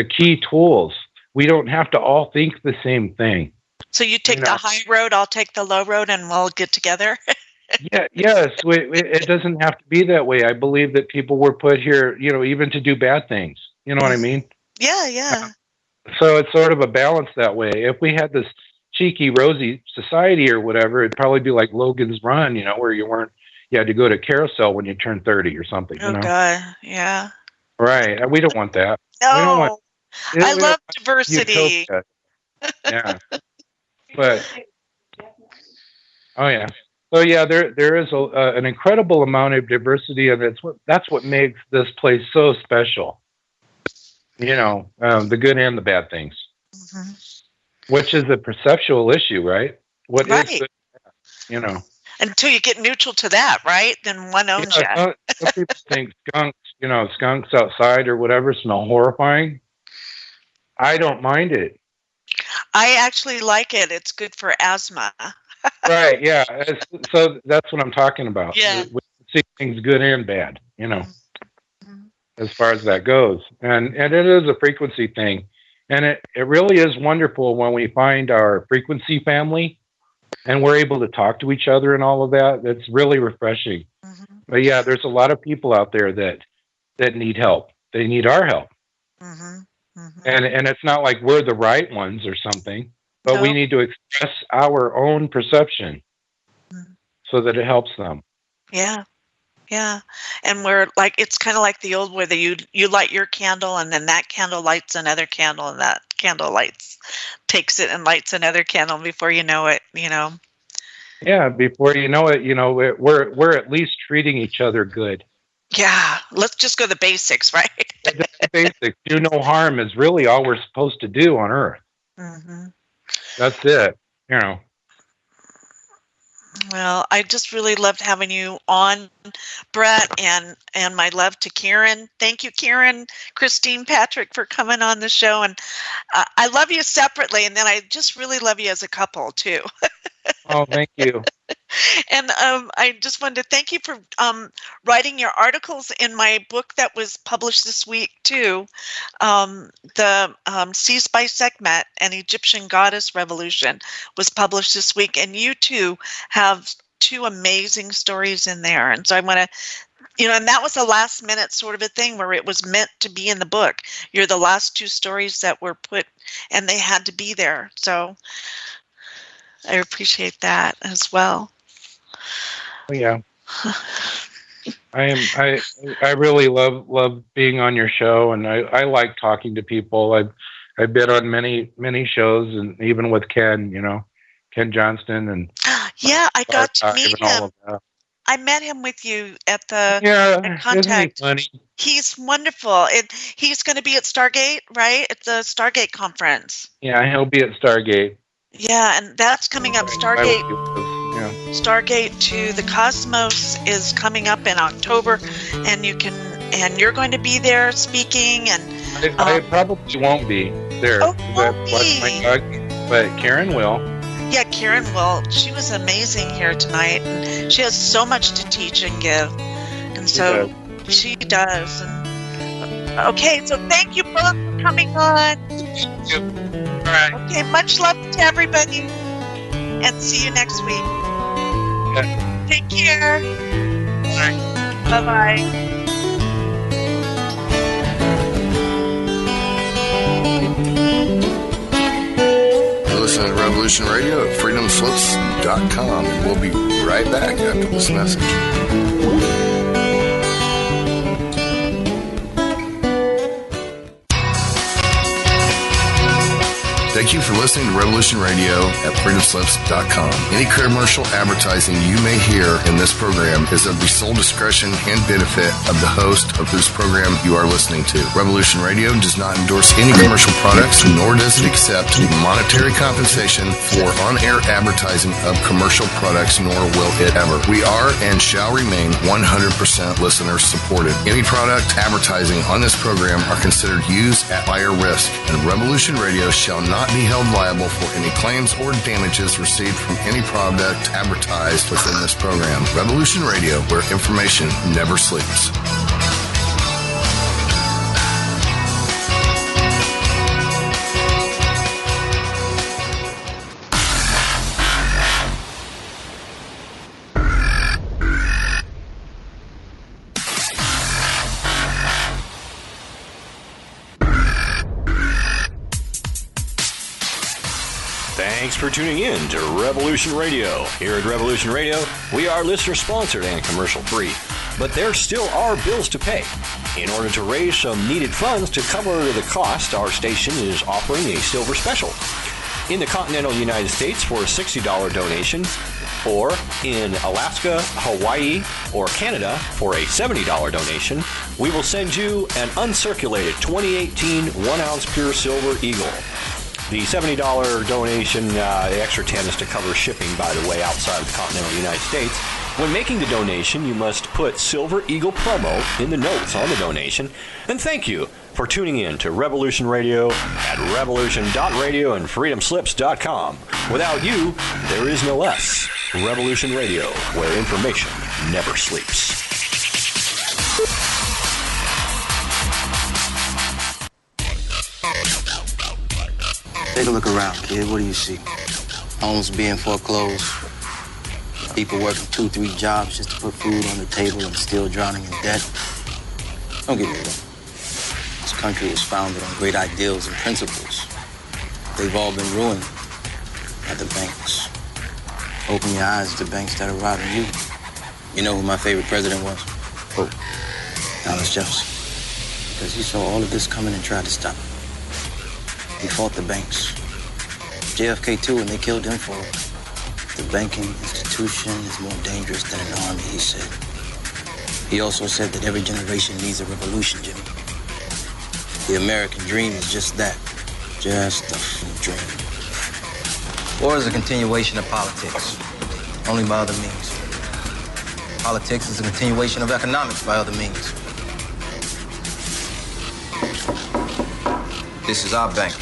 key tools. We don't have to all think the same thing. So you take the high road, I'll take the low road, and we'll get together? Yes. It doesn't have to be that way. I believe that people were put here, even to do bad things. You know what I mean? Yeah. So it's sort of a balance that way. If we had this cheeky, rosy society or whatever, it'd probably be like Logan's Run, where you had to go to carousel when you turned 30 or something. Oh, God. Yeah. Right. We don't want that. No. I love diversity. Yeah. But, oh, yeah. So, yeah, there is an incredible amount of diversity, and that's what makes this place so special. The good and the bad things. Mm-hmm. Which is a perceptual issue, right? What is good? Until you get neutral to that, right? Then one owns you. Some people think skunks outside or whatever smell horrifying. I don't mind it. I actually like it. It's good for asthma. Right, yeah. So that's what I'm talking about. Yeah. We see things good and bad, as far as that goes. And it is a frequency thing. And it really is wonderful when we find our frequency family and we're able to talk to each other and all of that. That's really refreshing. Mm-hmm. But yeah, there's a lot of people out there that need help. They need our help. Mm-hmm. Mm-hmm. And it's not like we're the right ones or something, but we need to express our own perception so that it helps them. Yeah. Yeah. And we're like, it's kind of like the old way that you light your candle and then that candle lights another candle and that candle takes it and lights another candle before you know it, Yeah. Before you know it, we're at least treating each other good. Yeah. Let's just go to the basics, right? The basics. Do no harm is really all we're supposed to do on Earth. Mm-hmm. That's it. Well, I just really loved having you on, Bret, and my love to Karen. Thank you, Karen, Christine, Patrick, for coming on the show. And I love you separately, and then I just really love you as a couple, too. Oh, thank you. And I just wanted to thank you for writing your articles in my book that was published this week, too. The Seized by Sekhmet, an Egyptian Goddess Revolution, was published this week. And you, too, have two amazing stories in there. And so I want to, and that was a last minute sort of a thing where it was meant to be in the book. You're the last 2 stories that were put, and they had to be there. So I appreciate that as well. Yeah. I really love being on your show, and I like talking to people. I've been on many shows, and even with Ken, Ken Johnston, and yeah, I got to meet him. I met him with you at the Contact. Isn't he funny? He's wonderful. He's going to be at Stargate, right? At the Stargate conference. Yeah, he'll be at Stargate. Yeah, and that's coming up. Stargate to the Cosmos is coming up in October, and you're going to be there speaking. And I probably won't be there. Oh, won't be. But Karen will. Yeah, Karen will. She was amazing here tonight, and she has so much to teach and give, and so she does. And, okay, so thank you both for coming on. Thank you. All right. Okay, much love to everybody, and see you next week. Yeah. Take care. All right. Bye-bye. Listen to Revolution Radio at freedomslips.com, and we'll be right back after this message. Thank you for listening to Revolution Radio at freedomslips.com. Any commercial advertising you may hear in this program is of the sole discretion and benefit of the host of whose program you are listening to. Revolution Radio does not endorse any commercial products, nor does it accept monetary compensation for on-air advertising of commercial products, nor will it ever. We are and shall remain 100% listener supported. Any product advertising on this program are considered used at buyer risk, and Revolution Radio shall not be held liable for any claims or damages received from any product advertised within this program. Revolution Radio, where information never sleeps. Thanks for tuning in to Revolution Radio. Here at Revolution Radio, we are listener-sponsored and commercial-free, but there still are bills to pay. In order to raise some needed funds to cover the cost, our station is offering a silver special. In the continental United States for a $60 donation, or in Alaska, Hawaii, or Canada for a $70 donation, we will send you an uncirculated 2018 1-ounce pure silver Eagle. The $70 donation, the extra 10 is to cover shipping, by the way, outside of the continental United States. When making the donation, you must put Silver Eagle promo in the notes on the donation. And thank you for tuning in to Revolution Radio at revolution.radio and freedomslips.com. Without you, there is no us. Revolution Radio, where information never sleeps. Take a look around, kid. What do you see? Homes being foreclosed. People working 2-3 jobs just to put food on the table and still drowning in debt. Don't get me wrong. This country is founded on great ideals and principles. They've all been ruined by the banks. Open your eyes to the banks that are robbing you. You know who my favorite president was? Who? Thomas Jefferson. Because he saw all of this coming and tried to stop it. He fought the banks. JFK too, and they killed him for it. The banking institution is more dangerous than an army, he said. He also said that every generation needs a revolution, Jimmy. The American dream is just that. Just a dream. War is a continuation of politics, only by other means. Politics is a continuation of economics by other means. This is our bank.